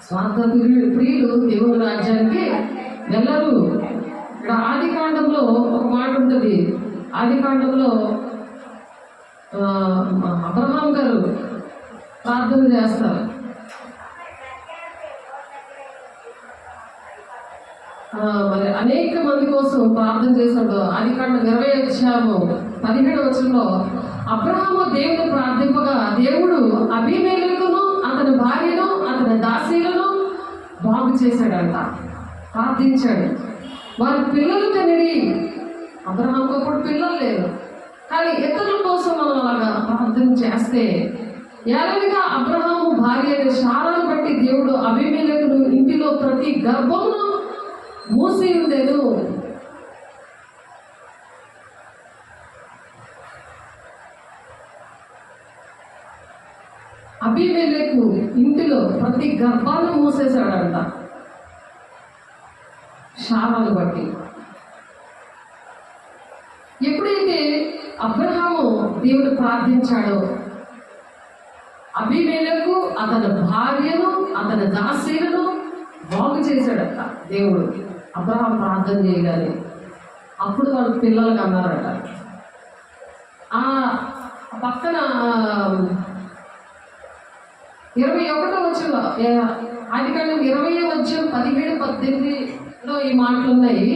Speaker 1: స్వార్థ ప్రియులు దేవుని రాజ్యానికి వెళ్ళరు. ఇక్కడ ఆది కాండంలో ఒక మాట ఉంటుంది. ఆది కాండంలో అబ్రహాం గారు ప్రార్థన చేస్తారు. మరి అనేక మంది కోసం ప్రార్థన చేసినప్పుడు ఆది కాండం 20:17 అబ్రహాము దేవుని ప్రార్థింపగా దేవుడు అబీమెలెకును అతని భార్యను అతని దాసీలను బాగు చేశాడంట. ప్రార్థించాడు. వారి పిల్లలు కనిరి. అబ్రహాంకు అప్పుడు పిల్లలు లేరు, కానీ ఇతరుల కోసం మనం అలాగా ప్రార్థన చేస్తే ఏలనగా అబ్రహాము భార్య అయిన శారాను బట్టి దేవుడు అబీమెలెకును ఇంటిలో ప్రతి గర్భమును మూసి ఉండేను. అబీమెలెకు ఇంటిలో ప్రతి గర్భాన్ని మూసేశాడంట శారాను బట్టి. ఎప్పుడైతే అబ్రహాము దేవుడు ప్రార్థించాడో అబీమెలెకు అతని భార్యను అతని దాసీలను బాగు చేశాడట దేవుడు. అబ్రహాం ప్రార్థన చేయగానే అప్పుడు వాళ్ళ పిల్లలకు అన్నారట. ఆ పక్కన 21 ఆది కాండం 20:17-18 ఈ మాటలు ఉన్నాయి.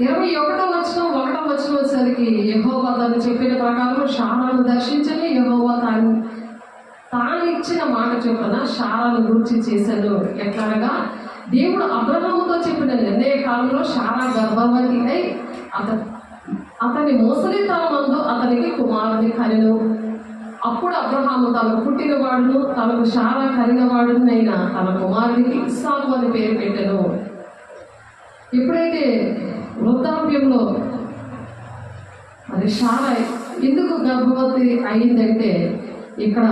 Speaker 1: 21 వచ్చేసరికి యెహోవా తను చెప్పిన ప్రకారం శారాను దర్శించని యెహోవా తాను ఇచ్చిన మాట చొప్పున శారాను గురించి చేశాను. ఎట్లనగా దేవుడు అబ్రహాముతో చెప్పిన నిర్ణయ కాలంలో శారా గర్భవతి అయి అతని ముసలితనమందు అతనికి కుమారుని కనెను. అప్పుడు అబ్రహాము తనకు పుట్టినవాడును తనకు శారా కనినవాడునైనా తన కుమారుడికి ఇస్సాకు అని పేరు పెట్టెను. ఎప్పుడైతే వృద్ధాప్యంలో మరి శారా ఎందుకు గర్భవతి అయిందంటే ఇక్కడ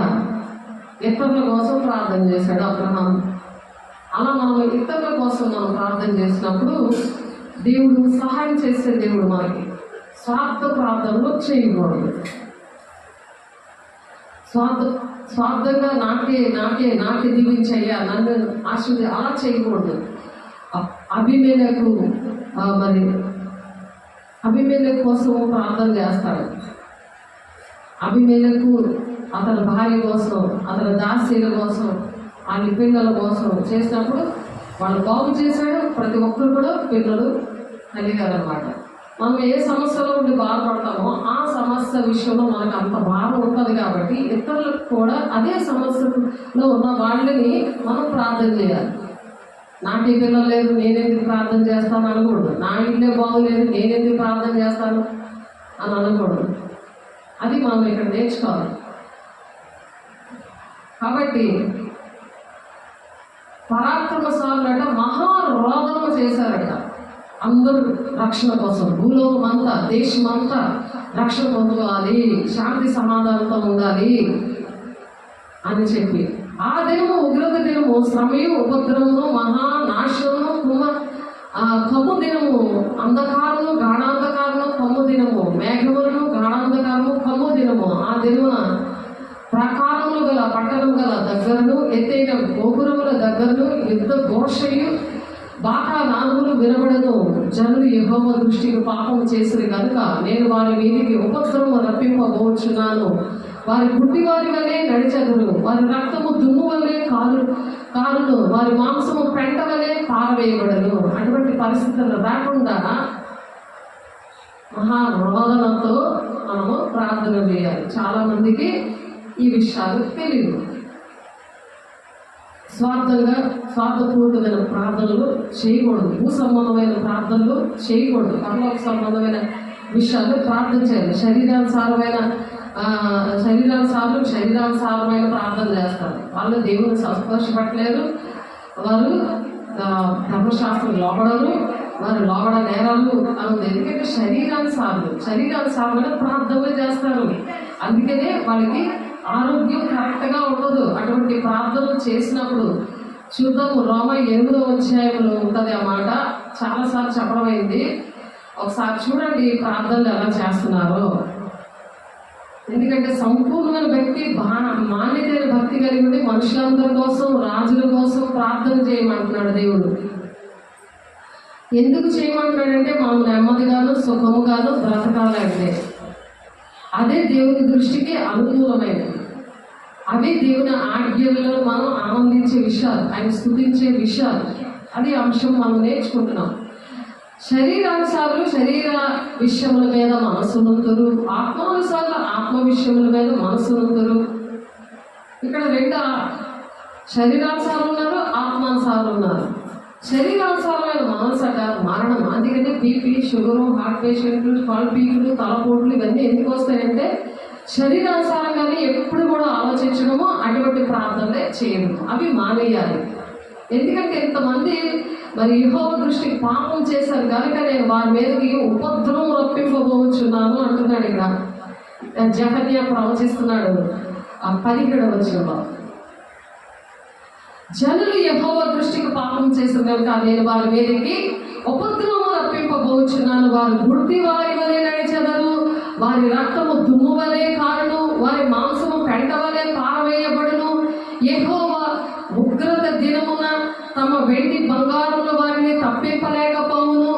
Speaker 1: ఇతరుల కోసం ప్రార్థన చేశాడు అబ్రహాం. అలా మనం ఇతరుల కోసం మనం ప్రార్థన చేసినప్పుడు దేవుడు సహాయం చేసే దేవుడు. మనకి స్వార్థ ప్రార్థనలు చేయకూడదు. స్వార్థంగా నాకే దీవించయ్యా, నన్ను ఆశీర్వది అలా చేయకూడదు. అబీమెలెకు కోసం ప్రార్థన చేస్తాడు. అబీమెలెకు అతని భార్య కోసం అతని దాసీల కోసం వాళ్ళ పిల్లల కోసం చేసినప్పుడు వాళ్ళు బాగు చేశాడు. ప్రతి ఒక్కరు కూడా పిల్లలు కలిగారనమాట. మనం ఏ సమస్యలో ఉండి బాధపడతామో ఆ సమస్య విషయంలో మనకు అంత భారం ఉంటుంది కాబట్టి ఇతరులకు కూడా అదే సమస్యలో ఉన్న వాళ్ళని మనం ప్రార్థన చేయాలి. నాకే పిల్లలు లేదు నేనెందుకు ప్రార్థన చేస్తాను అనకూడదు. నా ఇల్లే బాగులేదు నేనెందుకు ప్రార్థన చేస్తాను అని అనకూడదు. అది మనం ఇక్కడ నేర్చుకోవాలి. కాబట్టి పరాక్రమశాలులట మహారోదన చేశారట. అందరూ రక్షణ కోసం భూలోకం అంతా దేశమంతా రక్షణ పొందుకోవాలి, శాంతి సమాధానంతో ఉండాలి అని చెప్పి ఆ దినము ఉగ్రత దినము శ్రమయు ఉపద్రవము మహానాశనము కమ్ము దినము అంధకారము గాఢాంధకారము కమ్ము దినము మేఘములను గాఢాంధకారము కమ్ము దినము. ఆ దినమున ప్రాకారములు గల పట్టణం గల దగ్గరను ఎత్తైన గోపురముల దగ్గరను యుద్ధ ఘోషయు బాకా నాలుగులు వినబడను. జనులు యెహోవా దృష్టికి పాపము చేసిరి కనుక నేను వారి మీదికి ఉపద్రవము రప్పింపబోచున్నాను. వారి పుట్టి వారి వలె నడిచెదరు. వారి రక్తము దుమ్ము వలె కారును, వారి మాంసము పెంట వలె పారవేయబడను. అటువంటి పరిస్థితులు రాకుండా మహారోదనతో మనము ప్రార్థన చేయాలి. చాలా మందికి ఈ విషయాలు తెలియదు. స్వార్థపూరితమైన ప్రార్థనలు చేయకూడదు. భూ సంబంధమైన ప్రార్థనలు చేయకూడదు. పరలోక సంబంధమైన విషయాలు ప్రార్థన చేయాలి. శరీరానుసారమైన ప్రార్థన చేస్తారు. వాళ్ళు దేవుని సంస్పర్శపట్టలేరు. వారు ధర్మశాస్త్రం లోబడరు. వారు లోబడ నేరాలు అని. ఎందుకంటే శరీరానుసారమైన ప్రార్థనలు చేస్తారు. అందుకనే వాళ్ళకి ఆరోగ్యం కరెక్ట్గా ఉండదు. అటువంటి ప్రార్థనలు చేసినప్పుడు చూద్దాము. రోమా 8వ ఉంటుంది ఆ మాట. చాలాసార్లు చెప్పడం అయింది. ఒకసారి చూడండి ప్రార్థనలు ఎలా చేస్తున్నారో. ఎందుకంటే సంపూర్ణమైన భక్తి మాన్యతైన భక్తి కలిగి ఉండి మనుషులందరి కోసం, రాజుల కోసం ప్రార్థన చేయమంటున్నాడు దేవుడు. ఎందుకు చేయమంటున్నాడంటే మనం నెమ్మదిగాను సుఖముగాను బ్రతకాలంటే అదే దేవుని దృష్టికి అనుకూలమైనది. అవి దేవుని ఆజ్ఞల్లో మనం ఆనందించే విషయాలు, ఆయన స్తుతించే విషయాలు. అది అంశం మనం నేర్చుకుంటున్నాం. శరీరానుసారులు శరీర విషయముల మీద మనసునంతురు, ఆత్మానుసారులు ఆత్మ విషయముల మీద మనసునంతురు. ఇక్కడ రెండు శరీరానుసారులు ఉన్నారు, ఆత్మానుసారులు ఉన్నారు. శరీరానుసారమైన మనసట మరణం. అందుకనే బీపీ, షుగరు, హార్ట్ పేషెంట్లు, కాల్ పీకులు, తలపోట్లు ఇవన్నీ ఎందుకు వస్తాయంటే శరీరానుసారంగానే ఎప్పుడు కూడా ఆలోచించడము, అటువంటి ప్రార్థనలే చేయడము, అవి మానేయాలి. ఎందుకంటే ఇంతమంది మరి యెహోవా దృష్టికి పాపం చేశారు కనుక నేను వారి మీదకి ఉపద్రవం రప్పింపబోచున్నాను అంటున్నాడు. ఇక్కడ జెఫన్యా ప్రవచిస్తున్నాడు ఆ 17వ వచనంలో. జనులు యెహోవా దృష్టికి పాపం చేసిన కనుక నేను వారి మీదకి ఉపద్రవము రప్పింపబోచున్నాను. వారు గుడ్డి వారి వలె నడిచెదరు, వారి రక్తము దుమ్ము వలె కారును, వారి మాంసము పెంట వలె పారవేయబడును. యెహోవా ఉగ్రత దినమున తమ వెండి బంగారముల వారిని తప్పింపలేకపోవును.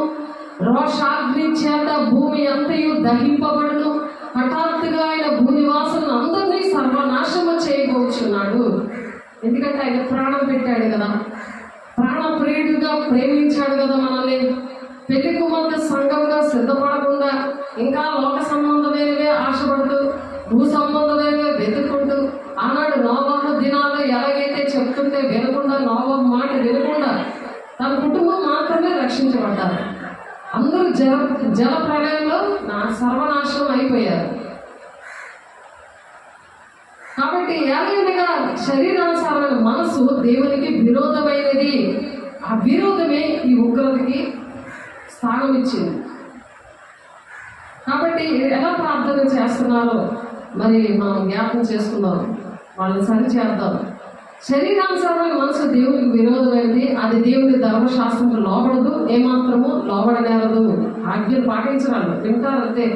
Speaker 1: రోషాగ్ని చేత భూమి అంతయు దహింపబడును. హఠాత్తుగా ఆయన భూనివాసులను అందరినీ సర్వనాశము చేయబోచున్నాడు. ఎందుకంటే ఆయన ప్రాణం పెట్టాడు కదా, ప్రాణ ప్రియుడిగా ప్రేమించాడు కదా మనల్ని. పెళ్లి కుమార్తె సంఘంగా సిద్ధపడకుండా ఇంకా లోక సంబంధమైనవే ఆశపడుతూ, భూ సంబంధమైనవే వెతుక్కుంటూ, ఆనాడు నోవహు దినాల్లో ఎలాగైతే చెప్తుంటే వినకుండా, నోవహు మాట వినకుండా తన కుటుంబం మాత్రమే రక్షించబడ్డారు. అందరూ జల ప్రళయంలో సర్వనాశనం అయిపోయారు. కాబట్టి ఏమైనా శరీరానుసారమైన మనసు దేవునికి విరోధమైనది. ఆ విరోధమే ఈ ఉగ్రతకి స్థానం ఇచ్చింది. కాబట్టి ఎలా ప్రార్థన చేస్తున్నారో మరి మనం జ్ఞాపకం చేసుకుందాం, వాళ్ళని సరిచేద్దాం. శరీరానుసారమైన మనసు దేవునికి విరోధమైనది. అది దేవుని ధర్మశాస్త్రంలో లోబడదు, ఏమాత్రము లోబడనేరదు. ఆజ్ఞలు పాటించరాదు, వింటారంతే.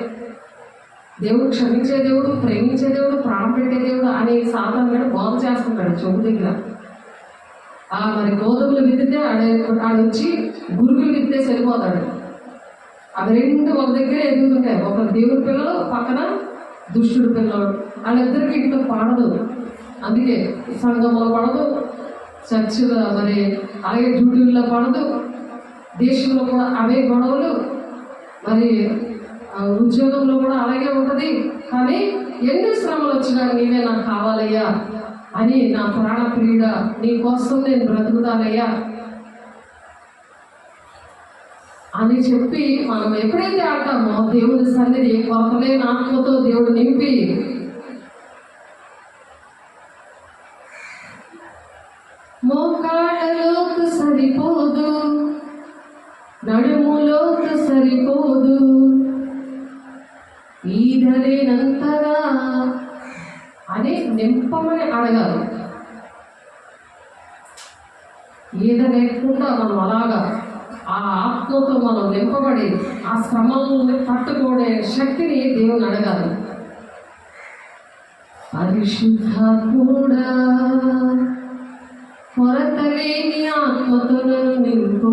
Speaker 1: దేవుడు క్షమించే దేవుడు, ప్రేమించే దేవుడు, ప్రాణం పెట్టే దేవుడు అని సాతాను కూడా బోధ చేస్తుంటాడు చెవు దగ్గర. మరి గోధుమలు విత్తితే ఆడొచ్చి గురుగులు విత్తే సరిపోతాడు. అవి రెండు ఒక దగ్గర ఎదుగుతుంటాయి. ఒక దేవుడి పిల్లలు, పక్కన దుష్టుడు పిల్లలు. వాళ్ళిద్దరికి ఇంట్లో పడదు. అందుకే సంఘంలో పడదు, చర్చిలో మరి అలాగే డ్యూటీల్లో పడదు, దేశంలో కూడా అవే గొడవలు, మరి ఉద్యోగంలో కూడా అలాగే ఉంటుంది. కానీ ఎన్ని శ్రమలు వచ్చినా నీవే నాకు కావాలయ్యా అని, నా ప్రాణ ప్రియుడా నీ కోసం నేను బ్రతుకుతానయ్యా అని చెప్పి మనం ఎప్పుడైతే అంటామో దేవుని సన్నిధి కొరతలేని ఆత్మతో దేవుడు నింపి మోకాళ్ళలోతు సరిపోదు, నడుములోతు సరిపోదు, ఈదలేనంతగా అని నింపమని అడగాలి. ఈద లేకుండా మనం అలాగా ఆ ఆత్మతో మనం నింపబడి ఆ శ్రమలను తట్టుకోనే శక్తిని దేవుని అడగాలి. పరిశుద్ధాత్ముడా కొరతలేని ఆత్మతో నింపు,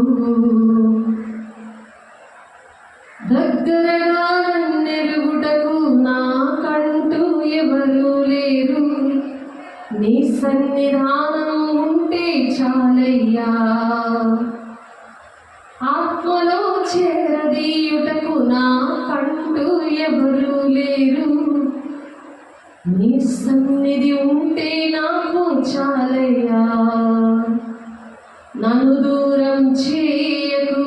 Speaker 1: దగ్గరగా నన్నెరుగుటకు నాకంటూ ఎవరు లేరు, నీ సన్నిధానం ఉంటే చాలయ్యా. ఆత్మలో చేరదీయుటకు నాకంటూ ఎవరు లేరు, నీ సన్నిధి ఉంటే నాకు చాలయ్యా. నన్ను దూరం చేయకు,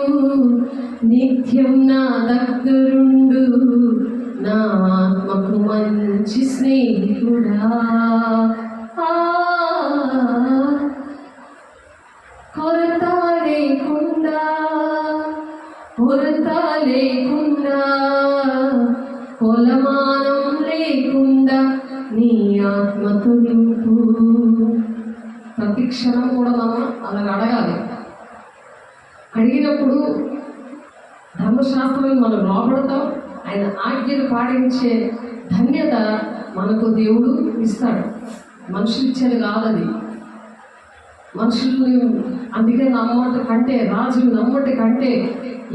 Speaker 1: నిత్యం నా దగ్గరుండు, నా ఆత్మకు మంచి స్నేహితుడా. కొరత లేకుండా కొలమానం లేకుండా నీ ఆత్మతో నింపు. ప్రతి క్షణం కూడా మనం అలా అడగాలి. అడిగినప్పుడు ధర్మశాస్త్రాన్ని మనం లోపడతాం. ఆయన ఆజ్ఞలు పాటించే ధన్యత మనకు దేవుడు ఇస్తాడు. మనుషులు ఇచ్చేది కాదది. మనుషుల్ని అందుకే నమ్మటి కంటే, రాజులు నమ్మటి కంటే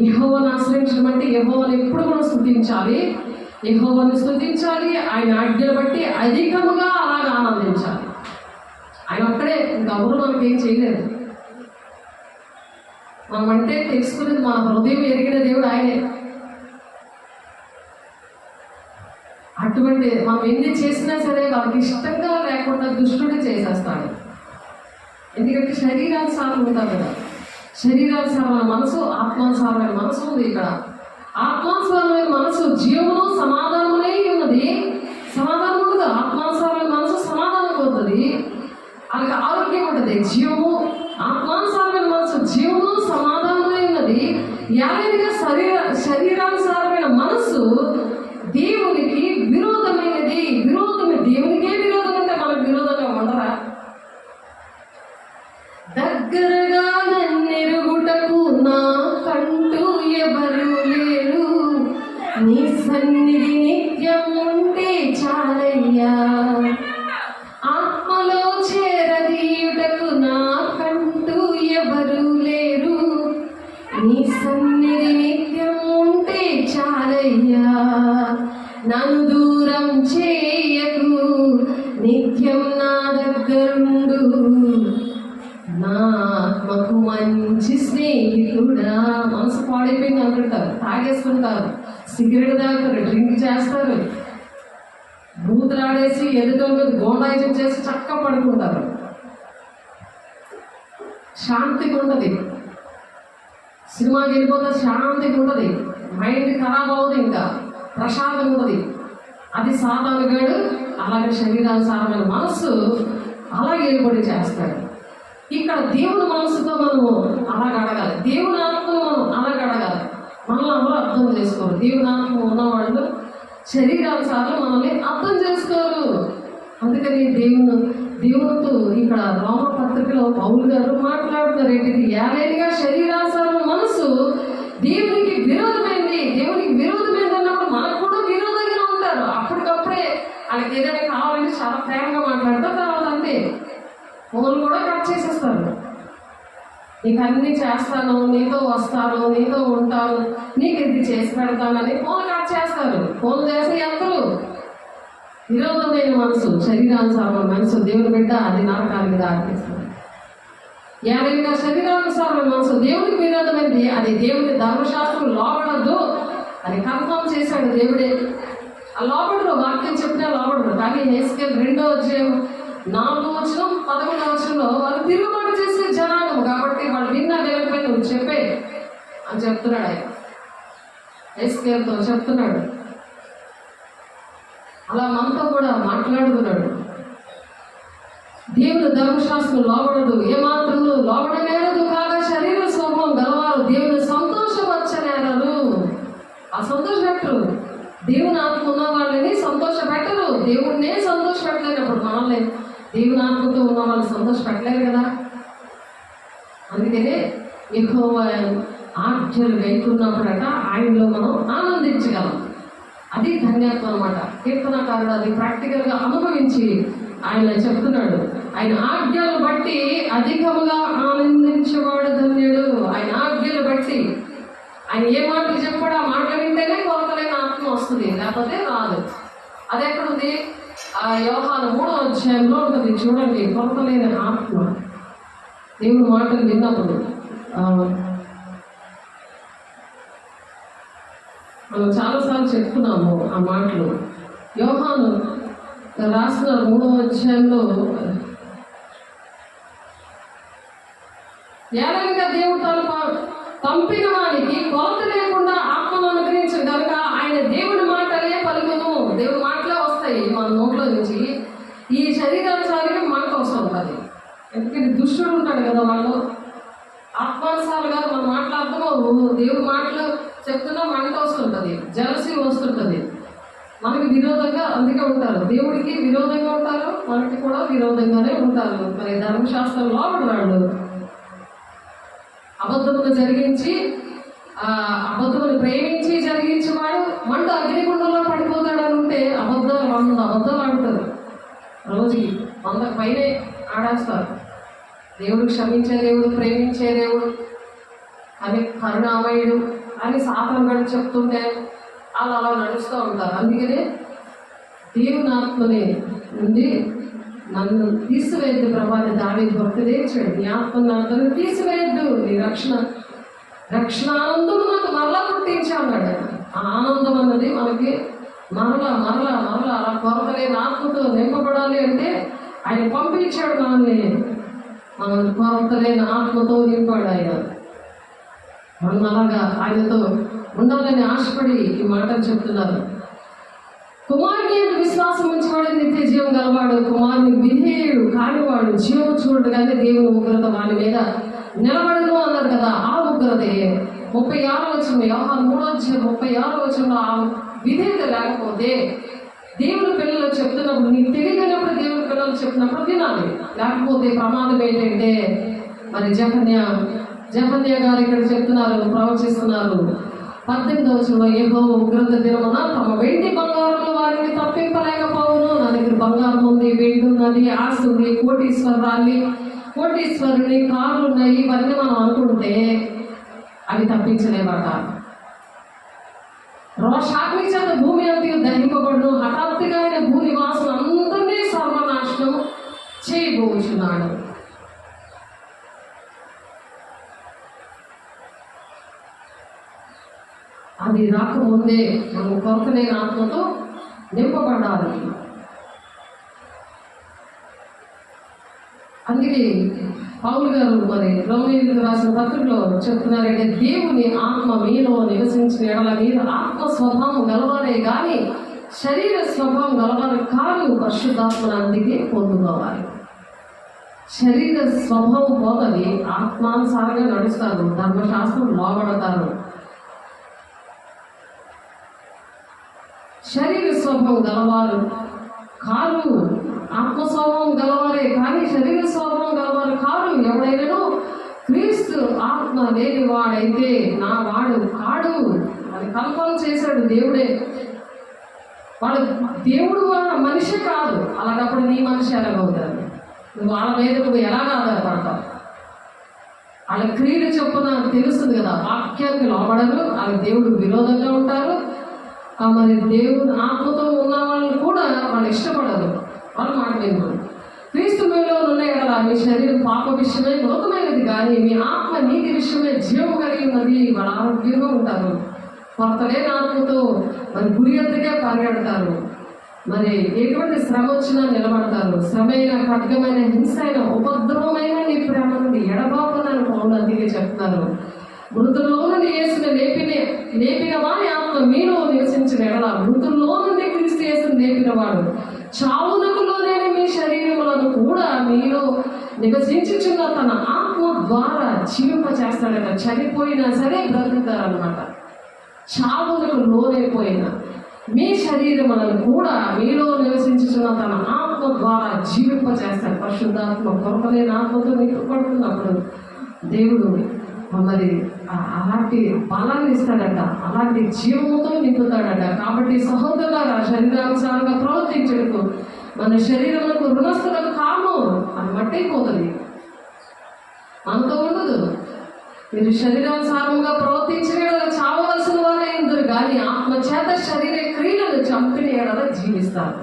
Speaker 1: యెహోవాను ఆశ్రయించడం అంటే యెహోవాను ఎప్పుడు కూడా స్తుతించాలి. యెహోవాను స్తుతించాలి, ఆయన ఆజ్ఞలు బట్టి అధికముగా అలాగా ఆనందించాలి. ఆయన ఒక్కడే, ఇంకెవరు మనకేం చేయలేదు. మనం అంటే తెలుసుకునేది మన హృదయం ఎరిగిన దేవుడు ఆయనే. అటువంటి మనం ఎన్ని చేసినా సరే వాళ్ళకి ఇష్టంగా లేకుండా దుష్టుడే చేసేస్తాడు. ఎందుకంటే శరీరానుసారం ఉంటారు కదా. శరీరానుసారమైన మనసు, ఆత్మానుసారమైన మనసు ఉంది. ఇక్కడ ఆత్మానుసారమైన మనసు జీవము సమాధానములై ఉన్నది. సమాధానం ఉండదు. ఆత్మానుసారమైన మనసు సమాధానం పోతుంది, అలాగే ఆరోగ్యం ఉంటుంది. జీవము ఆత్మానుసారమైన మనసు జీవము సమాధానమై ఉన్నది. యాలైనగా శరీరానుసారమైన మనసు దేవునికి విరోధమైనది. విరోధమే. దేవునికే విరోధం అంటే మనకు విరోధంగా ఉండరా? దగ్గరగా నన్నెరుగుటకు నాకంటూ ఎవరు లేరు, నీ సన్నిధి నిత్యం ఉంటే చాలయ్యా. ఆత్మలో చేరదీయుటకు నాకంటూ ఎవరు లేరు, నీ సన్నిధి నిత్యం ఉంటే చాలయ్యా. నన్ను దూరం చేయకు, నిత్యం నా దగ్గరుండు, నా ఆత్మకు మంచి స్నేహితుడా. మనసు పాడైపోయింది అనుకుంటారు, తాగేసుకుంటారు, సిగరెట్ తాగుతారు, డ్రింక్ చేస్తారు, బూతులాడేసి ఎదుటో మీద గోండాయిజం చేసి చక్క పడుకుంటారు. శాంతిగా ఉంటుంది. సినిమాకి వెళ్ళిపోతే శాంతిగా ఉంటుంది. మైండ్ ఖరాబ్ అవ్వదు, ఇంకా ప్రశాంతంగా ఉంటుంది. అది సాధారణగాడు. అలాగే శరీరానుసారమైన మనసు అలాగే ఏర్పడి చేస్తాడు. ఇక్కడ దేవుని మనసుతో మనము అలాగ అడగాలి. దేవుని ఆత్మను మనం అలాగ అడగాలి. మనల్ని అందరూ అర్థం చేసుకోరు. దేవుని ఆత్మ ఉన్నవాళ్ళు శరీరానుసారం మనల్ని అర్థం చేసుకోరు. అందుకని దేవునితో ఇక్కడ రోమ పత్రికలో పౌలు గారు మాట్లాడుతున్నారు ఏంటిది? యాలైనగా శరీరానుసారం మనసు దేవునికి విరోధమైంది. దేవునికి విరోధమైంది అన్నప్పుడు మనకు కూడా విరోధంగా ఉంటారు. అప్పటికప్పుడే వాళ్ళకి ఏదైనా కావాలంటే చాలా ప్రేమగా మాట్లాడతారు, తర్వాత అంతే ఫోన్ కూడా కట్ చేసేస్తారు. నీకు అన్నీ చేస్తాను, నీతో వస్తాను, నీతో ఉంటాను, నీకు ఇది చేసి పెడతానని ఫోన్ కట్ చేస్తారు. ఫోన్ చేసే ఎంతలు విరోధమైన మనసు, శరీరానుసారమైన మనసు దేవుని బిడ్డ అది నరకానికి దారితీస్తుంది. ఏదైనా శరీరానుసారమైన మనసు దేవునికి విరోధమైంది, అది దేవుని ధర్మశాస్త్రం లోబడద్దు అని కన్ఫర్మ్ చేశాడు దేవుడే. ఆ లోబడరు, వాక్యం చెప్పినా లోబడరు. కానీ హెస్కేల్ 2:4-11 వాళ్ళు తిరుగుబాటు చేసే జనాంగం కాబట్టి వాళ్ళు విన్నా వినకపోయి నువ్వు చెప్పే అని చెప్తున్నాడు. ఆయన హెస్కేల్తో చెప్తున్నాడు. అలా మనతో కూడా మాట్లాడుతున్నాడు. దేవుని ధర్మశాస్త్రం లోబడదు, ఏమాత్రంలో లోబడనేరదు. కాగా శరీర స్వభావం గలవారు దేవుని సంతోషపరచనేరరు. ఆ సంతోషపెట్టరు. దేవుని ఆత్మ ఉన్న వాళ్ళని సంతోషపెట్టరు. దేవుణ్ణే సంతోషపెట్టలేనప్పుడు మనల్ని దేవుని ఆత్మతో ఉన్న వాళ్ళు సంతోషపెట్టలేరు కదా. అందుకనే యెహోవా ఆజ్ఞలు గైకున్నప్పుడట ఆయనలో మనం ఆనందించగలం. అది ధన్యత్వం అన్నమాట. కీర్తనకారుడు అది ప్రాక్టికల్గా అనుభవించి ఆయన చెప్తున్నాడు. ఆయన ఆజ్ఞలు బట్టి అధికముగా ఆనందించేవాడు ధన్యుడు. ఆయన ఆజ్ఞలు బట్టి ఆయన ఏ మాటలు చెప్పాడు ఆ మాటలు వింటేనే కొరతలేని ఆత్మ వస్తుంది, లేకపోతే రాదు. అది ఎక్కడుంది? ఆ యోహాను 3వ అధ్యాయంలో ఉంటుంది. చూడండి, కొరతలేని ఆత్మ దేవుని మాటలు విన్నప్పుడు. మనం చాలాసార్లు చెప్పుకున్నాము ఆ మాటలు. యోహాను రాసిన 3వ అధ్యాయంలో ఏలైనగా దేవుడు తను పంపిన వానికి కొరత లేకుండా ఆత్మను అనుగ్రహించిన కనుక ఆయన దేవుడి మాటలే పలుకును. దేవుడి మాటలే వస్తాయి మన నోట్లో నుంచి. ఈ శరీరానుసారంగా మాట వస్తూ ఉంటుంది. ఎందుకంటే దుష్టుడు ఉంటాడు కదా వాళ్ళు. ఆత్మానుసారంగా మనం మాట్లాడుతున్నావు, దేవుడి మాటలు చెప్తున్నా మంట వస్తుంటుంది, జలసి వస్తుంటుంది. మనకి విరోధంగా అందుకే ఉంటారు. దేవుడికి విరోధంగా ఉంటారు, మనకి కూడా విరోధంగానే ఉంటారు. మరి ధర్మశాస్త్రంలో వాళ్ళు అబద్ధమును జరిగించి అబద్ధములు ప్రేమించి జరిగించేవాడు మండు అగ్నిగుండంలో పడిపోతాడని ఉంటే అబద్ధాలు ఆడుతారు. రోజుకి 100 పైనే ఆడేస్తారు. దేవుడు క్షమించే దేవుడు, ప్రేమించే దేవుడు, అని కరుణామయుడు అని సాతాను గడు చెప్తుంటే వాళ్ళు అలా నడుస్తూ ఉంటారు. అందుకనే దేవుని ఆత్మని నుండి నన్ను తీసివేయద్దు ప్రభాని దావీదు భక్తుడే ఇచ్చాడు. నీ ఆత్మ నాతో తీసివేయద్దు, నీ రక్షణ ఆనందము నాకు మరలా పుట్టించాడు. ఆ ఆనందం అన్నది మనకి మరలా అలా కొరతలేని ఆత్మతో నింపబడాలి అంటే ఆయన పంపించాడు. మనల్ని కొరతలేని ఆత్మతో నింపాడు ఆయన. మనం అలాగా ఆయనతో ఉండాలని ఆశపడి ఈ మాటలు చెప్తున్నారు. కుమారుని విశ్వాసం ఉంచేవాడు నిత్య జీవం గలవాడు, కుమారుని విధేయుడు కానివాడు జీవం చూడగానే దేవుని ఉగ్రత వాని మీద నిలబడను అన్నారు కదా. ఆ ఉగ్రతే 36వ వచనం, యోహాను 3:36 వచనంలో ఆ విధేయత లేకపోతే దేవుని పిల్లలు చెప్తున్నప్పుడు, నీకు తెలియనప్పుడు దేవుని పిల్లలు చెప్పినప్పుడు వినాలి. లేకపోతే ప్రమాదం ఏంటంటే మరి జఫన్య గారు ఇక్కడ చెప్తున్నారు, ప్రవచిస్తున్నారు 18వ వచనంలో, యెహోవా ఉగ్రత దినమున తమ వెండి బంగారంలో వారిని తప్పింపలేకపోవును. నా దగ్గర బంగారం ఉంది, వెండి ఉన్నది, ఆస్తి ఉంది, కోటీశ్వరుని కార్లు ఉన్నాయి, ఇవన్నీ మనం అనుకుంటే అవి తప్పించలేవట. రోషాగ్ని చేత భూమి అంతా దహింపబడును, హఠాత్తుగా ఆయన భూనివాసులు అందరినీ సర్వనాశనం చేయబోచున్నాడు. అది రాకముందే మనం కొరతలేని ఆత్మతో నింపబడాలి. అందుకే పౌలు గారు మరి రోమీయులకు రాసిన పత్రికలో చెప్తున్నారంటే, దేవుని ఆత్మ మీలో నివసించిన ఎడల మీరు ఆత్మ స్వభావం గలవారే కానీ శరీర స్వభావం గలవారు కాదు, పరిశుద్ధాత్మను అందుకే పొందుకోవాలి. శరీర స్వభావం పోతుంది, ఆత్మానుసారంగా నడుస్తారు, ధర్మశాస్త్రం లోబడతారు. శరీర స్వభావం గలవారు కారు, ఆత్మస్వభావం గలవారే కానీ శరీర స్వభావం గలవారు కారు. ఎవడైనా క్రీస్తు ఆత్మ లేని వాడైతే నా వాడు కాడు అని కల్పన చేశాడు దేవుడే. వాడు దేవుడు మనిషి కాదు. అలాగప్పుడు నీ మనిషి ఎలాగవుతారు? నువ్వు వాళ్ళ మీద నువ్వు ఎలాగ ఆధారపడతావు? వాళ్ళ క్రియలు చొప్పున తెలుస్తుంది కదా, వాక్యానికి లోబడరు, వాళ్ళ దేవుడు విరోధంగా ఉంటారు. మరి దేవుని ఆత్మతో ఉన్న వాళ్ళని కూడా వాళ్ళు ఇష్టపడరు, వాళ్ళు మాట వినరు. క్రీస్తు మీలో ఉన్న ఎడల మీ శరీరం పాప విషయమే మృతమైనది కానీ మీ ఆత్మ నీతి విషయమే జీవం కలిగి ఉన్నది. వాళ్ళ ఆరోగ్యంగా ఉంటారు, కొరతలేని ఆత్మతో మరి గురి ఎత్తుగా పరిగెడతారు. మరి ఎటువంటి శ్రమ వచ్చినా నిలబడతారు. శ్రమైన, ఖడ్గమైన, హింస అయిన, ఉపద్రవమైన నీ ప్రేమ నుండి ఎడబాపనని పౌలు అందుకే చెప్తారు. మృతుల్లో నుండి యేసుని లేపిన వారి ఆత్మ మీలో నివసించిన ఎడల మృతుల్లో నుండి క్రీస్తు యేసుని లేపినవాడు చావునకు లోనైన మీ శరీరములను కూడా మీలో నివసించుచున్న తన ఆత్మ ద్వారా జీవింప చేస్తాడట. చనిపోయినా సరే బ్రతుకుతారనమాట. చావునకు లోనైపోయిన మీ శరీరములను కూడా మీలో నివసించుచున్న తన ఆత్మ ద్వారా జీవింప చేస్తాడు. పరిశుద్ధాత్మ కొరకలేని ఆత్మతో నింపబడుతున్నప్పుడు దేవుడు మరి అలాంటి బలాన్ని ఇస్తాడట, అలాంటి జీవముతో నింపుతాడట. కాబట్టి సహోదరులారా, శరీరానుసారంగా ప్రవర్తించడకు మన శరీరములకు రుణస్థులకు కాము అని మట్టయిపోతుంది, మనతో ఉండదు. మీరు శరీరానుసారంగా ప్రవర్తించిన ఎడల చావవలసిన వారే ఎందురు కానీ ఆత్మచేత శరీర క్రియలను చంపిన ఎడల జీవిస్తారు.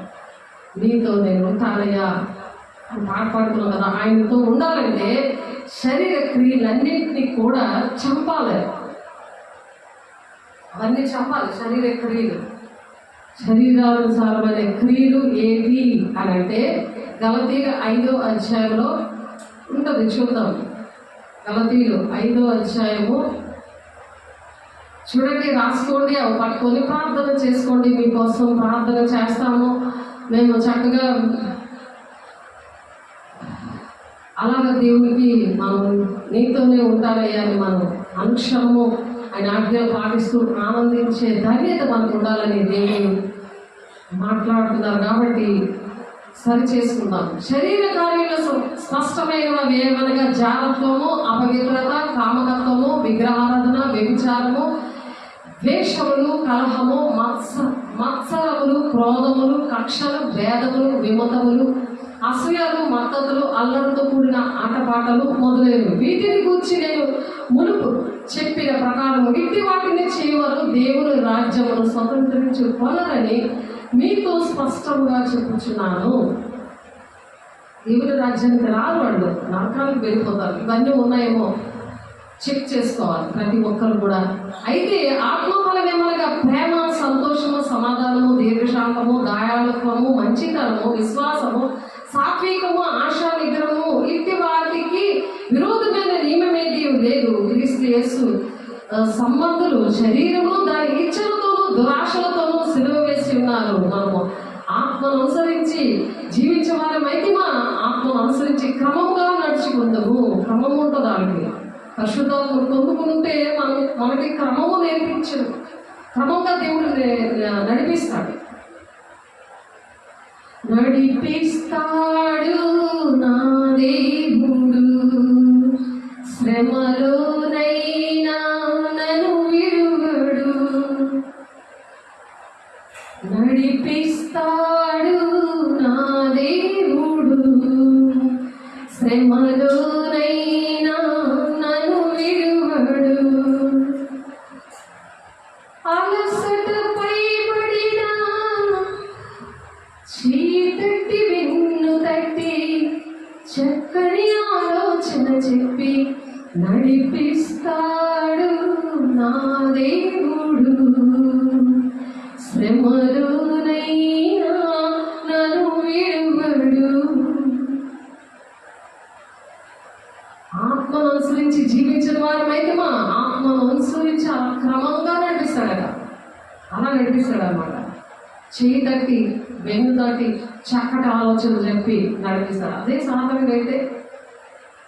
Speaker 1: నీతో నేను ఉంటానయ్యా అని పాడుతున్నాం కదా. ఆయనతో ఉండాలంటే శరీర క్రియలన్నింటినీ కూడా చంపాలి, అవన్నీ చంపాలి. శరీర క్రియలు, శరీరానుసారమైన క్రియలు ఏంటి అని అంటే గలతీయులు 5వ అధ్యాయంలో ఉంటుంది, చూద్దాం. గలతీయులు 5వ అధ్యాయము చూడండి, రాసుకోండి, అవి పట్టుకొని ప్రార్థన చేసుకోండి. మీకోసం ప్రార్థన చేస్తాము మేము చక్కగా. అలాగే దేవునికి మనం నీతోనే ఉంటానయ్యా అని మనం అనుక్షణము ఆయన ఆజ్ఞలు పాటిస్తూ ఆనందించే ధన్యత మనకు ఉండాలని దేవుడు మాట్లాడుతున్నారు. కాబట్టి సరి చేసుకుందాం. శరీర కార్యాలు స్పష్టమైనవి ఏమనగా జారత్వము, అపవిత్రత, కామకత్వము, విగ్రహారాధన, వ్యభిచారము, ద్వేషములు, కలహము, మత్సరములు, క్రోధములు, కక్షలు, భేదములు, విమతములు, అసూయలు, మద్దతులు, అల్లరితో కూడిన ఆటపాటలు మొదలైనవి. వీటిని గురించి నేను మునుపు చెప్పిన ప్రకారం ఇట్టి వాటిని చేయవారు దేవుని రాజ్యమును స్వతంత్రించుకోవాలని మీతో స్పష్టంగా చెప్పుచున్నాను. దేవుని రాజ్యానికి రారు, వాళ్ళు నరకానికి వెళ్ళిపోతారు. ఇవన్నీ ఉన్నాయేమో చెక్ చేసుకోవాలి ప్రతి ఒక్కరు కూడా. అయితే ఆత్మఫలం ఏమనగా ప్రేమ, సంతోషము, సమాధానము, దీర్ఘశాంతము, దయాళుత్వము, మంచితనము, విశ్వాసము, సాత్వికము, ఆశా నిగ్రహము. ఇట్టి వాటికి విరోధమైన నియమమేది లేదు. క్రీస్తు యేసు సంబంధులు శరీరము దాని ఇచ్చలతోనూ దురాశలతోనూ సిలువ వేసి ఉన్నారు. మనము ఆత్మను అనుసరించి జీవించే వారమైతే ఆత్మను అనుసరించి క్రమంగా నడుచుకుందాము. క్రమం ఉంటుంది దానికి. పరిశుద్ధాత్మ పొందుకుంటే మనకి క్రమము నేర్పించడు. క్రమంగా దేవుడు నడిపిస్తాడు నా దేవుడు. శ్రమలోనైనా నన్ను విడువడు, నడిపిస్తాడు నా దేవుడు. శ్రమలోనైనా నన్ను విడువడు. అలసటపై పడిన చీకటి వెన్ను తట్టి చక్కని ఆలోచన చెప్పి నడిపిస్తాడు నా దేవుడు. శ్రమలోనైనా నన్ను విడువడు. ఆత్మను అనుసరించి జీవించిన వారమైతే ఆత్మను అనుసరించి అలా క్రమంగా నడిపిస్తాడట. అలా నడిపిస్తాడు అన్నమాట. చేయి తట్టి వెన్ను తట్టి చక్కటి ఆలోచన చెప్పి నడిపిస్తాడు. అదే సాధారణంగా అయితే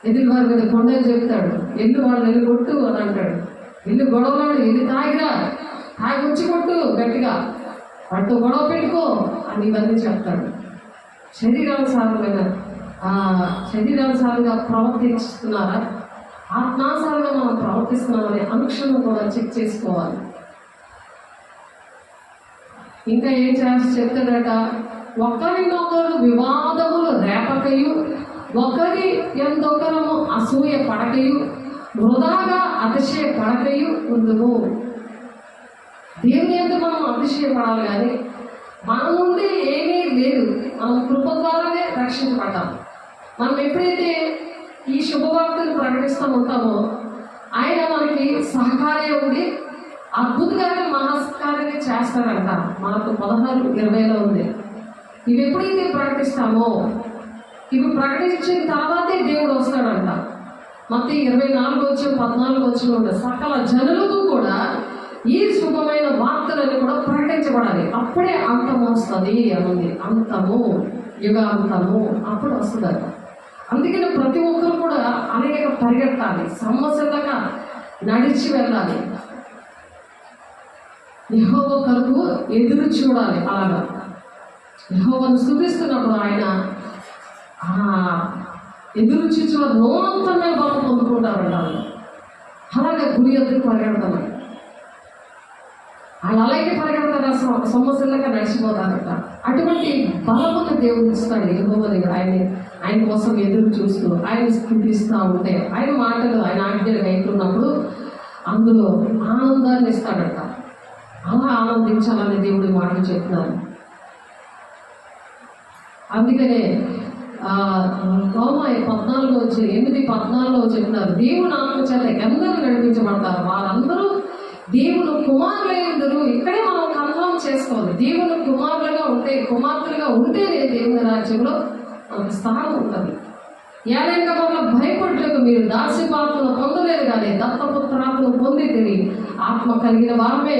Speaker 1: ఎదురు వారి మీద కొండలు చెప్తాడు, ఎల్లు వాళ్ళు వెళ్ళి కొట్టు అని అంటాడు. ఇల్లు గొడవలాడు, ఎల్లు తాగిరా, తాగి వచ్చి కొట్టు గట్టిగా, వాటితో గొడవ పెట్టుకో అని ఇవన్నీ చెప్తాడు. శరీరానుసారంగా ప్రవర్తిస్తున్నారా, ఆత్మానుసారంగా మనం ప్రవర్తిస్తున్నామనే అంశం కూడా చెక్ చేసుకోవాలి. ఇంకా ఏం చేసి చెప్తాడట, ఒకరినొకరు వివాదములు రేపకయు, ఒకరి ఎందొకరము అసూయ పడకయు, వృధాగా అతిశయ పడకయు ఉండును. దేవుని యందు మనం అతిశయపడాలి, కానీ మన నుండి ఏమీ లేదు. మనం కృప ద్వారానే రక్షించబడ్డాం. మనం ఎప్పుడైతే ఈ శుభవార్తను ప్రకటిస్తూ ఉంటామో ఆయన మనకి సహకార్య ఉండి అద్భుతమైన మహాస్కార్యాన్ని చేస్తాడంట. మనకు 16:20 ఉంది. ఇవి ఎప్పుడైతే ప్రకటిస్తామో, ఇవి ప్రకటించిన తర్వాతే దేవుడు వస్తాడంట. మత్తయి 24:14 ఉంటుంది. సకల జనులకు కూడా ఈ శుభమైన వార్తలను కూడా ప్రకటించబడాలి, అప్పుడే అంతము వస్తుంది అనుంది. అంతము, యుగాంతము అప్పుడు వస్తుందట. అందుకని ప్రతి ఒక్కరు కూడా అనేక పరిగెత్తాలి, సమస్యలుగా నడిచి వెళ్ళాలి, యెహోవా కొరకు ఎదురు చూడాలి. అలాగా యెహోవాను స్తుతిస్తున్నప్పుడు ఆయన ఎదురు చూసి వారు నూతనమైన బలం పొందుకుంటారంట. అలాగే గురి ఎదురు పరిగెడతామని వాళ్ళు అలాగే పరిగెడతారు, సమస్యలుగా నడిచిపోతారట. అటువంటి బలమును దేవుడు ఇస్తాడు యెహోవా దేవుడు. ఆయన కోసం ఎదురు చూస్తూ ఆయన స్తుతిస్తూ ఉంటే, ఆయన మాటలు ఆయన ఆజ్ఞలు వెళ్తున్నప్పుడు అందులో ఆనందాన్ని ఇస్తాడట. అలా ఆనందించాలని దేవుడి మాటలు చెప్తున్నారు. అందుకనే రోమా 8:14 చెప్తున్నారు, దేవుని ఆత్మ చేత ఎందరూ నడిపించబడతారు వారందరూ దేవుని కుమారులందరూ. ఇక్కడే మనం కన్ఫర్మ్ చేసుకోవాలి, దేవుని కుమార్తెలుగా ఉంటేనే దేవుని రాజ్యంలో మనకు స్థానం ఉంటుంది. ఏలైనా వల్ల భయపడలేదు, మీరు దాస్యపాత్రను పొందలేదు కానీ దత్తపుత్రాత్మను పొందితిరి. ఆత్మ కలిగిన వారమే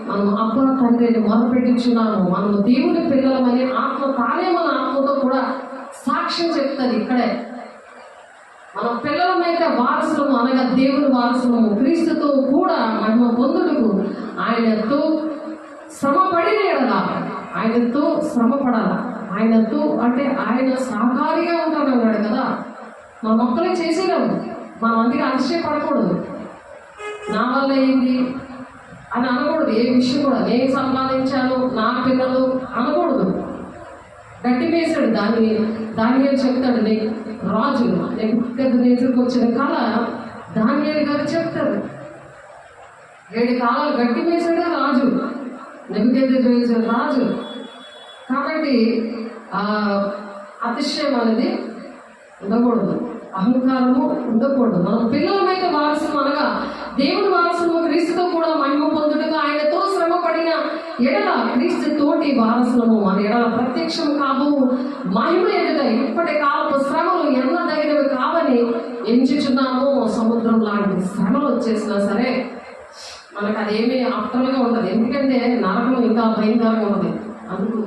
Speaker 1: మనం అబ్బా తండ్రిని మొదలుపెట్టించున్నాము, మనము దేవుని పిల్లలమని ఆత్మ తానే మన ఆత్మతో కూడా సాక్ష్యం చెప్తుంది. ఇక్కడే మన పిల్లలమైతే వారసులము, అనగా దేవుని వారసులము, క్రీస్తుతో కూడా మహిమ పొందుటకు ఆయనతో శ్రమ పడిన ఎడల ఆయనతో శ్రమ పడాల. ఆయనతో అంటే ఆయన సహకారిగా ఉంటానన్నాడు కదా. మా మొక్కలే చేసేయడం, మనం అందుకే ఆశ్చర్యపడకూడదు. నా వల్ల ఏంటి అని అనకూడదు. ఏ విషయం కూడా నేను సంపాదించాను, నా పిల్లలు అనకూడదు. గట్టి వేశాడు దానియేలు చెప్తాడు. రాజు నెబుకద్నెజరుకు వచ్చిన కళ దానియేలు గారు చెప్తారు. 7 కాలాలు గట్టి వేశాడు రాజు, నెబుకద్నెజరు రాజు. కాబట్టి అతిశయం అనేది ఉండకూడదు, అహంకారము ఉండకూడదు. మనం పిల్లలమైతే వారసులు అనగా దేవుని వారసులు క్రీస్తుతో కూడా మహిమ పొందుటకు ఆయనతో శ్రమ పడిన ఎడల క్రీస్తు తోటి వారసులము మన ఎడల ప్రత్యక్షం కావు మహిమ ఎదుట ఇప్పటి కాలపు శ్రమలు ఎన్నదగినవి కావని ఎంచుచున్నాము. సముద్రం లాంటి శ్రమలు వచ్చేసినా సరే మనకు అదేమీ ఆప్తలుగా ఉంటుంది. ఎందుకంటే నరకం ఇంకా భయంకరంగా ఉంటుంది. అందుకు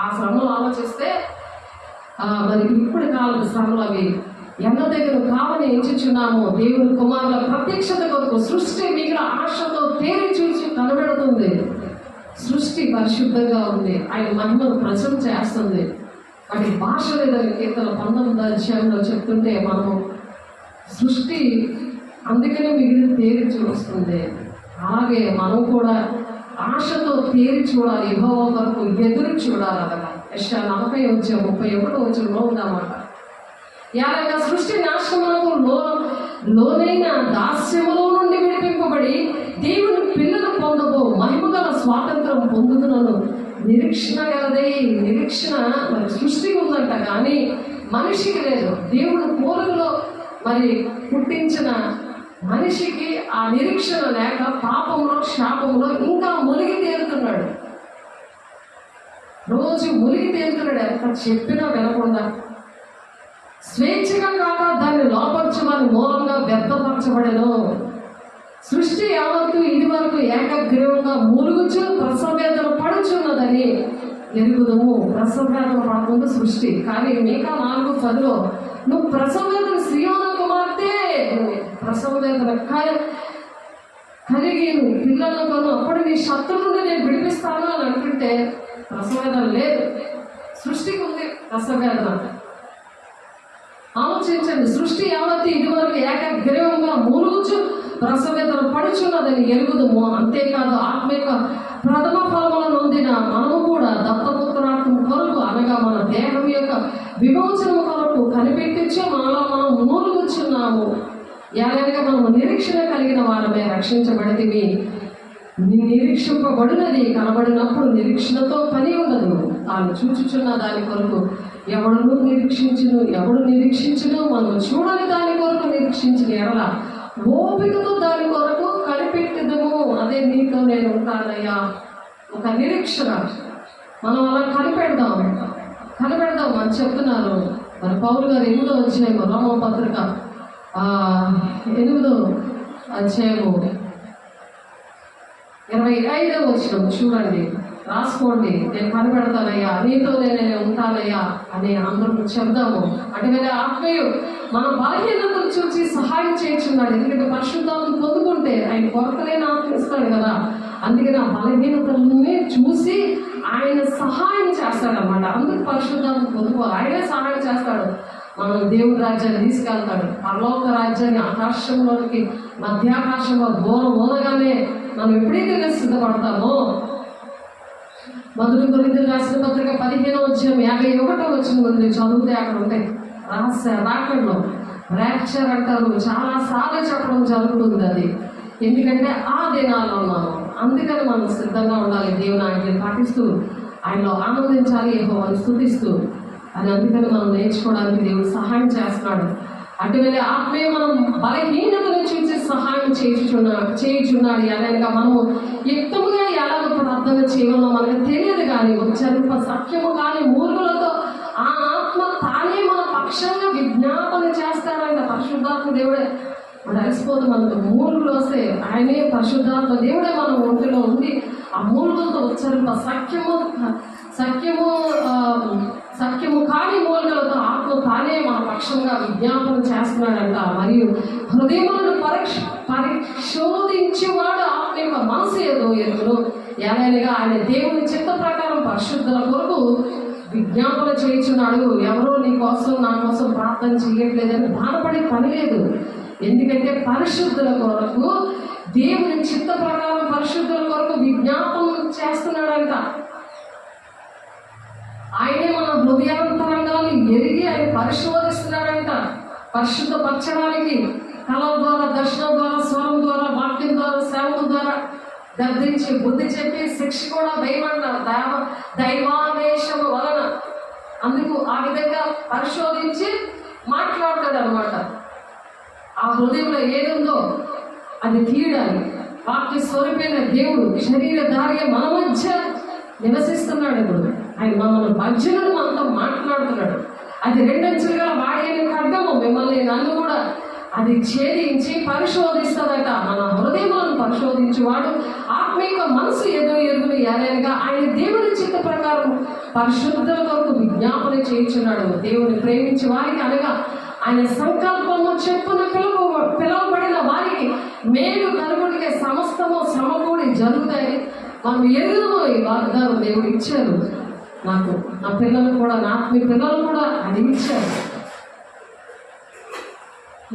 Speaker 1: ఆ శ్రమలు ఆలోచిస్తే మరి ఇప్పటి కాలపు శ్రమలు అవి ఎన్న దగ్గర కావని ఎంచుచున్నాము. దేవుని కుమారుల ప్రత్యక్షత కొరకు సృష్టి మిగిలిన ఆశతో తేరి చూసి కనబడుతుంది. సృష్టి పరిశుద్ధంగా ఉంది, ఆయన మహిమను ప్రచురం చేస్తుంది. వాటి భాష లేదని కీర్తన 19వ అధ్యాయంలో చెప్తుంటే మనము సృష్టి అందుకనే మిగిలిన తేరి చూస్తుంది. అలాగే మనం కూడా ఆశతో తేరి చూడాలి, యెహోవా వరకు ఎదురు చూడాలి. అనగా యెషయా 40:31 ఉందన్నమాట. యాలగా సృష్టి నాశనమునకు లోనైన దాస్యములో నుండి విడిపింపబడి దేవుని పిల్లలు పొందబో మహిమగల స్వాతంత్రం పొందుతున్నను నిరీక్షణ గలదే. నిరీక్షణ మరి సృష్టికి ఉందంట, కానీ మనిషికి లేదు. దేవుడు పోలుగులో మరి పుట్టించిన మనిషికి ఆ నిరీక్షణ లేక పాపంలో శాపంలో ఇంకా మునిగి తేలుతున్నాడు. రోజు మునిగి తేలుతున్నాడు. ఎంత చెప్పినా వినకుండా స్వేచ్ఛగా కాక దాన్ని లోపరచమని మూలంగా వ్యర్థపరచబడను. సృష్టి యావత్తు ఇది వరకు ఏకగ్రీవంగా మురుగుచు ప్రసవేదన పడుచున్నదని ఎరుగుదము. ప్రసవేదన పడుతుంది సృష్టి. కానీ మీకా 4:10 నువ్వు ప్రసవేదన సియోను కుమార్తె, ప్రసవేదన కలిగి నువ్వు పిల్లలను కొను, అప్పుడు నీ శత్రువు నుండి నేను విడిపిస్తాను అని అంటుంటే ప్రసవేదన లేదు. సృష్టికి ఉంది ప్రసవేదన. ఆలోచించండి. సృష్టి యావత్తు ఇదివరకు ఏకగ్రీవంగా మూలుగుచు ప్రసవేదన పడుచున్నదని ఎరుగుదము. అంతేకాదు ఆత్మిక ప్రథమ ఫలములను నొందిన మనము కూడా దత్తపుత్రాత్మ కొరకు అనగా మన దేహం యొక్క విమోచనము కొరకు కనిపెట్టించి మనలో మనం మూలుగుచున్నాము. ఎలాగనగా మనము నిరీక్షణ కలిగిన వారమే రక్షించబడితివి. నిరీక్షింపబడినది కనబడినప్పుడు నిరీక్షణతో పని ఉండదు. తాను చూచుచున్న దాని కొరకు ఎవడు నిరీక్షించును మనం చూడని దాని కొరకు నిరీక్షించిన ఎడల ఓపికతో దాని కొరకు కనిపెట్టదము. అదే నీతో నేను ఉంటానయ్యా. ఒక నిరీక్షణ మనం అలా కనిపెడదాం అని చెప్తున్నారు. మరి పౌలు గారు 8వ అధ్యాయము రోమపత్రిక 8వ అధ్యాయము 25వ వచనం చూడండి, రాసుకోండి. నేను కనిపెడతానయ్యా, నీతోనే నేను ఉంటానయ్యా అని అందరం చెప్దాము. అంటే ఆత్మీయు మన బలహీనతను చూసి సహాయం చేయించున్నాడు. ఎందుకంటే పరిశుద్ధాత్మను పొందుకుంటే ఆయన కొరతలేని ఆత్మ ఇస్తాడు కదా. అందుకని ఆ బలహీనతలనే చూసి ఆయన సహాయం చేస్తాడనమాట. అందుకు పరిశుద్ధాత్మను పొందుకోవాలి. ఆయనే సహాయం చేస్తాడు. మనం దేవుడి రాజ్యాన్ని తీసుకెళ్తాడు. పరలోక రాజ్యాన్ని ఆకాశంలోనికి మధ్యాకాశంలో ఓదగానే మనం ఎప్పుడైతే సిద్ధపడతామో, మొదటి కొరింథీయులకు రాసిన పత్రిక 15వ అధ్యాయం 51వ వచనం చదివితే అక్కడ ఉంటాయి రహస్య రాకడలో ర్యాప్చర్ అంటారు. చాలా సార్లు చెప్పడం జరుగుతుంది అది. ఎందుకంటే ఆ దినాల్లో ఉన్నాము. అందుకని మనం సిద్ధంగా ఉండాలి. దేవుని ఆజ్ఞలు పాటిస్తూ ఆయనలో ఆనందించాలి, యెహోవాను స్తుతిస్తూ అని. అందుకని మనం నేర్చుకోవడానికి దేవుడు సహాయం చేస్తున్నాడు. అటువంటి ఆత్మీయ మనం బలహీనతను చూసి సహాయం చేయుచున్నాడు. ఎలాగ మనము యుక్తముగా ఎలాగ ప్రార్థన చేయవలో మనకు తెలియదు. కానీ ఉచ్చరింప సఖ్యము కానీ మూర్ఖులతో ఆ ఆత్మ తానే మన పక్షంగా విజ్ఞాపన చేస్తాడంట. పరిశుద్ధాత్మ దేవుడే మన అలసిపోదు. మనకు మూర్ఖులు వస్తే ఆయనే పరిశుద్ధాత్మ దేవుడే మన ఒంటిలో ఉంది. ఆ మూర్ఖులతో ఉచ్చరింప సఖ్యము కాని మూలకలతో ఆత్మ తానే మన పక్షంగా విజ్ఞాపన చేస్తున్నాడంట. మరియు హృదయములను పరిశోధించేవాడు ఆత్మ యొక్క మనసు ఏదో ఎరుగును. ఎలాగనగా ఆయన దేవుని చిత్త ప్రకారం పరిశుద్ధుల కొరకు విజ్ఞాపన చేయించున్నాడు. ఎవరో నీ కోసం నా కోసం ప్రార్థన చేయట్లేదని బాధపడే పని లేదు. ఎందుకంటే పరిశుద్ధుల కొరకు, దేవుని చిత్త ప్రకారం పరిశుద్ధుల కొరకు విజ్ఞాపనం చేస్తున్నాడంట. ఆయనే మన హృదయాంతరంగాలు ఎరిగి ఆయన పరిశోధిస్తున్నాడంట. పరిశుద్ధపరచడానికి కళల ద్వారా, దర్శనం ద్వారా, స్వరం ద్వారా, వాక్యం ద్వారా, సేవల ద్వారా గద్దించి బుద్ధి చెప్పి శిక్ష కూడా వేయమన్నారు దైవావేశము వలన. అందుకు ఆ విధంగా పరిశోధించి మాట్లాడతాడు అనమాట. ఆ హృదయంలో ఏదుందో అది తీయడాలి. వాక్య స్వరూపైన దేవుడు శరీరధారిగా మన మధ్య నివసిస్తున్నాడు. ఇప్పుడు ఆయన మమ్మల్ని మధ్యలో మనతో మాట్లాడుతున్నాడు. అది రెండంచులుగా వాడి అయిన ఖడ్గము మిమ్మల్ని నన్ను కూడా అది ఛేదించి పరిశోధిస్తుందట. మన హృదయములను పరిశోధించేవాడు ఆత్మీయ మనసు ఏదో ఎరుగులు ఎరగా ఆయన దేవుని చిత్త ప్రకారం పరిశుద్ధుల కొరకు విజ్ఞాపన చేయించున్నాడు. దేవుని ప్రేమించే వారికి అనగా ఆయన సంకల్పము చెప్పున పిలువబడిన వారికి మేలు కలుగుడికే సమస్తము సమకూడి జరుగుతాయి. మనం ఎరుగుదము ఈ వాగ్దానం దేవుడు ఇచ్చారు. నాకు నా పిల్లలు కూడా, నా ఆత్మీయ పిల్లలు కూడా అది ఇచ్చారు.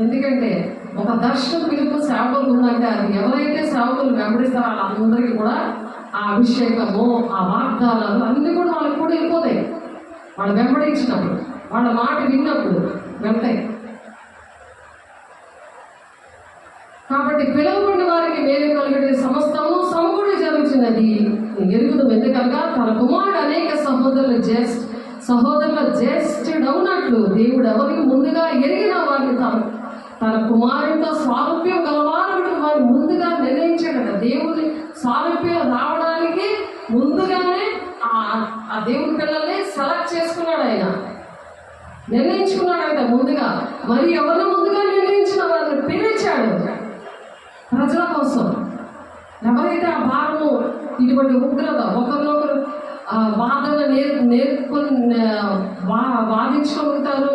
Speaker 1: ఎందుకంటే ఒక దర్శనం పిలుపు సేవకులు ఉందంటే అది ఎవరైతే సేవకులు వెంబడిస్తారో వాళ్ళందరికీ కూడా ఆ అభిషేకము, ఆ వాగ్దానాలు అన్నీ కూడా వాళ్ళకి కూడా వెళ్ళిపోతాయి. వాళ్ళు వెంబడించినప్పుడు, వాళ్ళ మాట విన్నప్పుడు వెళ్తాయి. కాబట్టి పిలువబడిన వారికి మేలు కలిగే సమస్తము సమకూడి జరుగుతున్నది ఎరుగుదాం. ఎందుకనగా తన కుమారుడు అనేక సహోదరుల జ్యేష్ఠుడవునట్లు దేవుడు ఎవరికి ముందుగా ఎరిగిన వారిని తన కుమారుడితో స్వారూప్యం గలవారుడు వారిని ముందుగా నిర్ణయించాడట. దేవుని స్వారూప్యం రావడానికి ముందుగానే ఆ దేవుడి పిల్లల్ని సెలెక్ట్ చేసుకున్నాడు, ఆయన నిర్ణయించుకున్నాడంట ముందుగా. మరి ఎవరిని ముందుగా నిర్ణయించిన వారిని పిలిచాడు ప్రజల కోసం. ఎవరైతే ఆ భారము, ఇటువంటి ఉగ్రత, ఒకరినొకరు వాదన వాదించుకుంటారు,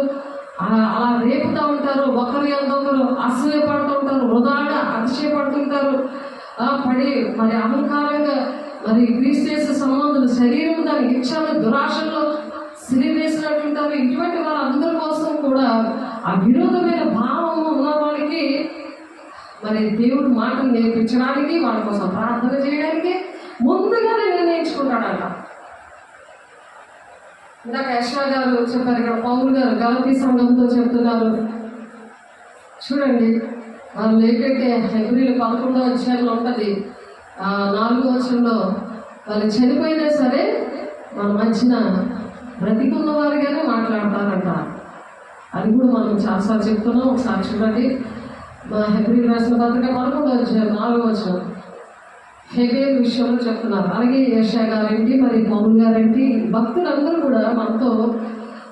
Speaker 1: అలా రేపుతూ ఉంటారు, ఒకరి ఒకరు అసూయపడుతూ ఉంటారు, వృధాగా అతిశయపడుతుంటారు, మరి అహంకారంగా మరి క్రీస్తు సంబంధులు శరీరం దాని ఇచ్చాలు దురాశల్లో సిరివేసినట్టుంటారు. ఇటువంటి వాళ్ళందరి కోసం కూడా ఆ విరోధమైన భావము ఉన్న వాళ్ళకి మరి దేవుడు మాటలు నేర్పించడానికి, వాళ్ళ కోసం ప్రార్థన చేయడానికి ముందుగానే నిర్ణయించుకుంటాడంట. ఇందాక యశ్వా గారు చెప్పారు, ఇక్కడ పౌలు గారు గలతీ సంఘంతో చెప్తున్నారు. చూడండి, వాళ్ళు ఏంటంటే హెబ్రీలు 11వ అధ్యాయంలో ఉంటుంది, 4వ వచనంలో వాళ్ళు చనిపోయినా సరే మన మధ్యన బ్రతికున్న వారిగానే మాట్లాడతారంట. అది కూడా మనం చాలాసార్లు చెప్తున్నాం. ఒకసారి చూడండి, మా హెబ్రీలు రాసిన పత్రిక 11వ అధ్యాయం 4వ వచనం హెబేల్ విషయంలో చెప్తున్నారు. అలాగే యెషయా గారేంటి, మరి పౌలు గారేంటి, భక్తులందరూ కూడా మనతో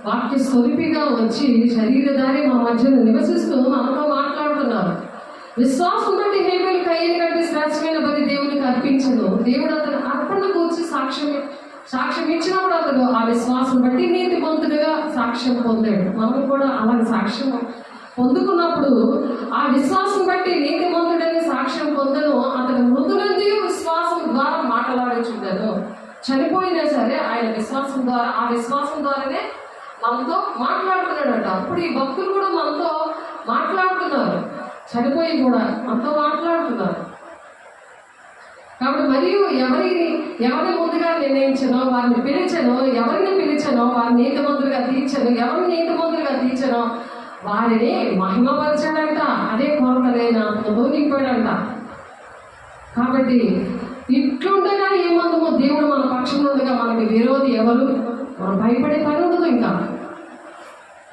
Speaker 1: వాక్య స్వరూపిగా వచ్చి శరీరధారి మా మధ్యలో నివసిస్తూ మనతో మాట్లాడుతున్నారు. విశ్వాసం బట్టి హేబేలు కయ్యని కంటే శ్రేష్టమైన బలి దేవునికి అర్పించదు. దేవుడు అతను అర్పణ కూర్చి సాక్ష్యం ఇచ్చినప్పుడు అతను ఆ విశ్వాసం బట్టి నీతిమంతుడిగా సాక్ష్యం పొందాడు. మనం కూడా అలాగే సాక్ష్యం పొందుకున్నప్పుడు ఆ విశ్వాసం బట్టి నీతిమంతుడని సాక్ష్యం పొందను. అతను మృతులంది విశ్వాసం ద్వారా మాట్లాడుచుంటాను. చనిపోయినా సరే ఆయన విశ్వాసం ద్వారా, ఆ విశ్వాసం ద్వారానే మనతో మాట్లాడుతున్నాడట. అప్పుడు ఈ భక్తులు కూడా మనతో మాట్లాడుతున్నారు, చనిపోయి కూడా మనతో మాట్లాడుతున్నారు. కాబట్టి మరియు ఎవరిని ముందుగా నిర్ణయించనో వారిని పిలిచనో, ఎవరిని పిలిచనో వారిని నీతిమంతులుగా తీర్చను, ఎవరిని నీతిమంతులుగా తీర్చనో వారిని మహిమపరచాడంట. అదే కొరతలైన ఆత్మతో నింపాడంట. కాబట్టి ఇట్లుండగా ఏమందమో దేవుడు మన పక్షంలో ఉండగా మనకి విరోధి ఎవరు? మనం భయపడే పని ఉండదు. ఇంకా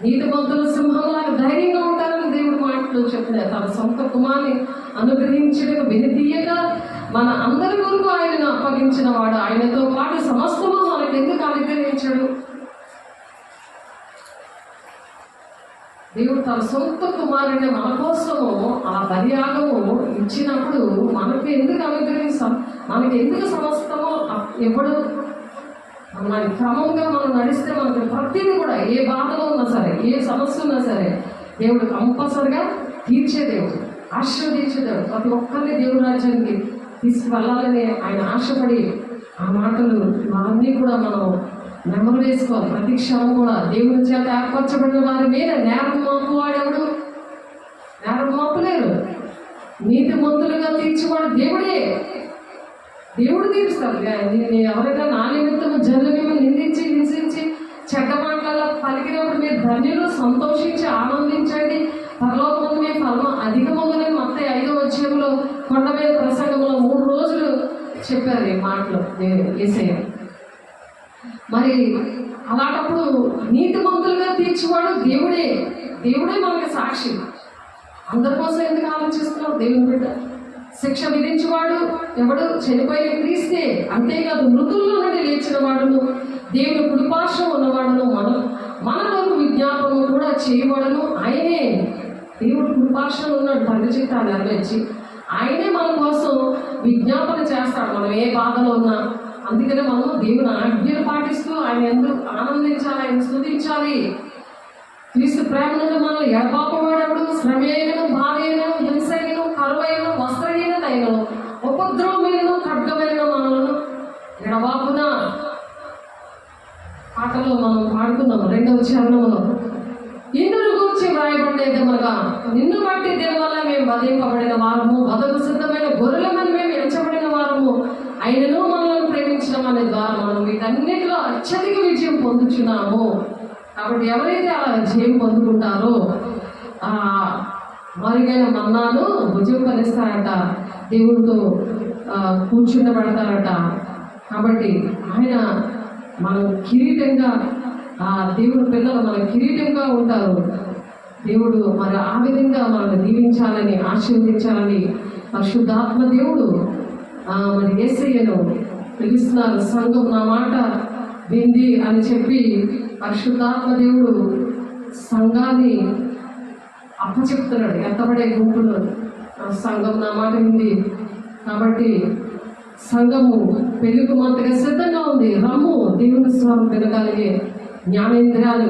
Speaker 1: నీతిమంతులు సింహంలాగా ధైర్యంగా ఉంటారని దేవుడు మాటలు చెప్తున్నారు. తన సొంత కుమార్ని అనుగ్రహించడం వినితీయగా మన అందరి కొరకు ఆయనను అప్పగించిన వాడు, ఆయనతో పాటు సమస్తము మనకు ఎందుకు అనుగ్రహించాడు? దేవుడు తన సొంత కుమారుని మన కోసము ఆ బలియాగము ఇచ్చినప్పుడు మనకు ఎందుకు అనుగ్రహిస్తాం? మనకి ఎందుకు సమస్తము ఎప్పుడు మన క్రమంగా మనం నడిస్తే మనకు ప్రతిదీ కూడా, ఏ బాధలో ఉన్నా సరే, ఏ సమస్య ఉన్నా సరే దేవుడు కంపల్సరిగా తీర్చే దేవుడు, ఆశీర్వదించే దేవుడు. ప్రతి ఒక్కరిని దేవుడి రాజ్యానికి తీసుకువెళ్ళాలని ఆయన ఆశపడి ఆ మాటలు అవన్నీ కూడా మనం నెమరు వేసుకోవాలి. ప్రతి క్షణం కూడా దేవుని చేత ఏర్పరచబడిన వారి మీద నేరం మోపువాడెవడు? నేరం మోపలేరు. నీతి మంతులుగా తీర్చేవాడు దేవుడే. దేవుడు తీరుస్తాడు. ఎవరైనా నా నిమిత్తం జనులు మిమ్మల్ని నిందించి హింసించి చెడ్డ మాటల పలికినప్పుడు మీరు ధన్యులు, సంతోషించి ఆనందించండి, పరలోకమందు మీ ఫలం అధికమందుని మత్తయి 5వ అధ్యాయంలో కొండ మీద ప్రసంగంలో 3 రోజులు చెప్పారు ఈ మాటలు యేసయ్య. మరి అలాంటప్పుడు నీతిమంతులుగా తీర్చేవాడు దేవుడే. దేవుడే మనకి సాక్షి. అందరి కోసం ఎందుకు ఆలోచిస్తున్నావు? దేవుని బిడ్డ శిక్ష విధించేవాడు ఎవడు? చనిపోయిన క్రీస్తే. అంతేకాదు మృతుల్లో నుండి లేచిన వాడును, దేవుని కుడిపార్శ్వం ఉన్నవాడును, మన కొరకు విజ్ఞాపనము కూడా చేయవాడును ఆయనే. దేవుడు కుడిపార్శ్వం ఉన్నాడు, తండ్రి చిత్తాన్ని నెరవేర్చి ఆయనే మన కోసం విజ్ఞాపన చేస్తాడు. మనం ఏ బాధలో ఉన్నా. అందుకనే మనము దేవుని ఆజ్ఞలు పాటిస్తూ ఆయన ఎందుకు ఆనందించాలి, ఆయన స్తుతించాలి. క్రీస్తు ప్రేమ నుండి మనల్ని ఎడబాపవాడెవడు? శ్రమ అయినను, బాధ అయినను, హింస అయినను, కరువైనను, వస్త్రహీనత అయినను, ఉపద్రవమైనను, ఖడ్గమైన మనలను ఎడబాపున. పాటలో మనం పాడుకున్నాము 2వ చరణంలో. ఇందును గూర్చి వ్రాయబడేది మనగా నిన్ను బట్టి దేని వల్ల మేము వధింపబడిన వారము, వధకు సిద్ధమైన గొర్రెలమని మేము ఎంచబడిన వారము, ఆయనను మనల్ని ప్రేమించడం అనే ద్వారా మనం వీటన్నిటిలో అత్యధిక విజయం పొందుచున్నాము. కాబట్టి ఎవరైతే అలా విజయం పొందుకుంటారో మరుగైన మన్నాను భుజంపనిస్తారట, దేవుడితో కూర్చుండబడతారట. కాబట్టి ఆయన మనం కిరీటంగా, దేవుడి పిల్లలు మన కిరీటంగా ఉంటారు. దేవుడు మరి ఆ విధంగా మనల్ని దీవించాలని, ఆశీర్వదించాలని పరిశుద్ధాత్మ దేవుడు మరి యేసయ్యను పిలుస్తున్నారు. సంఘం నా మాట వింది అని చెప్పి పరిశుద్ధాత్మ దేవుడు సంఘాన్ని అప్పచెప్తున్నాడు. ఎత్తబడే గుంపులు సంఘం నా మాట వింది. కాబట్టి సంఘము పెళ్లికి మంతగా సిద్ధంగా ఉంది. రమ్ము, దేవుని స్వరం వినగలిగే జ్ఞానేంద్రియాలు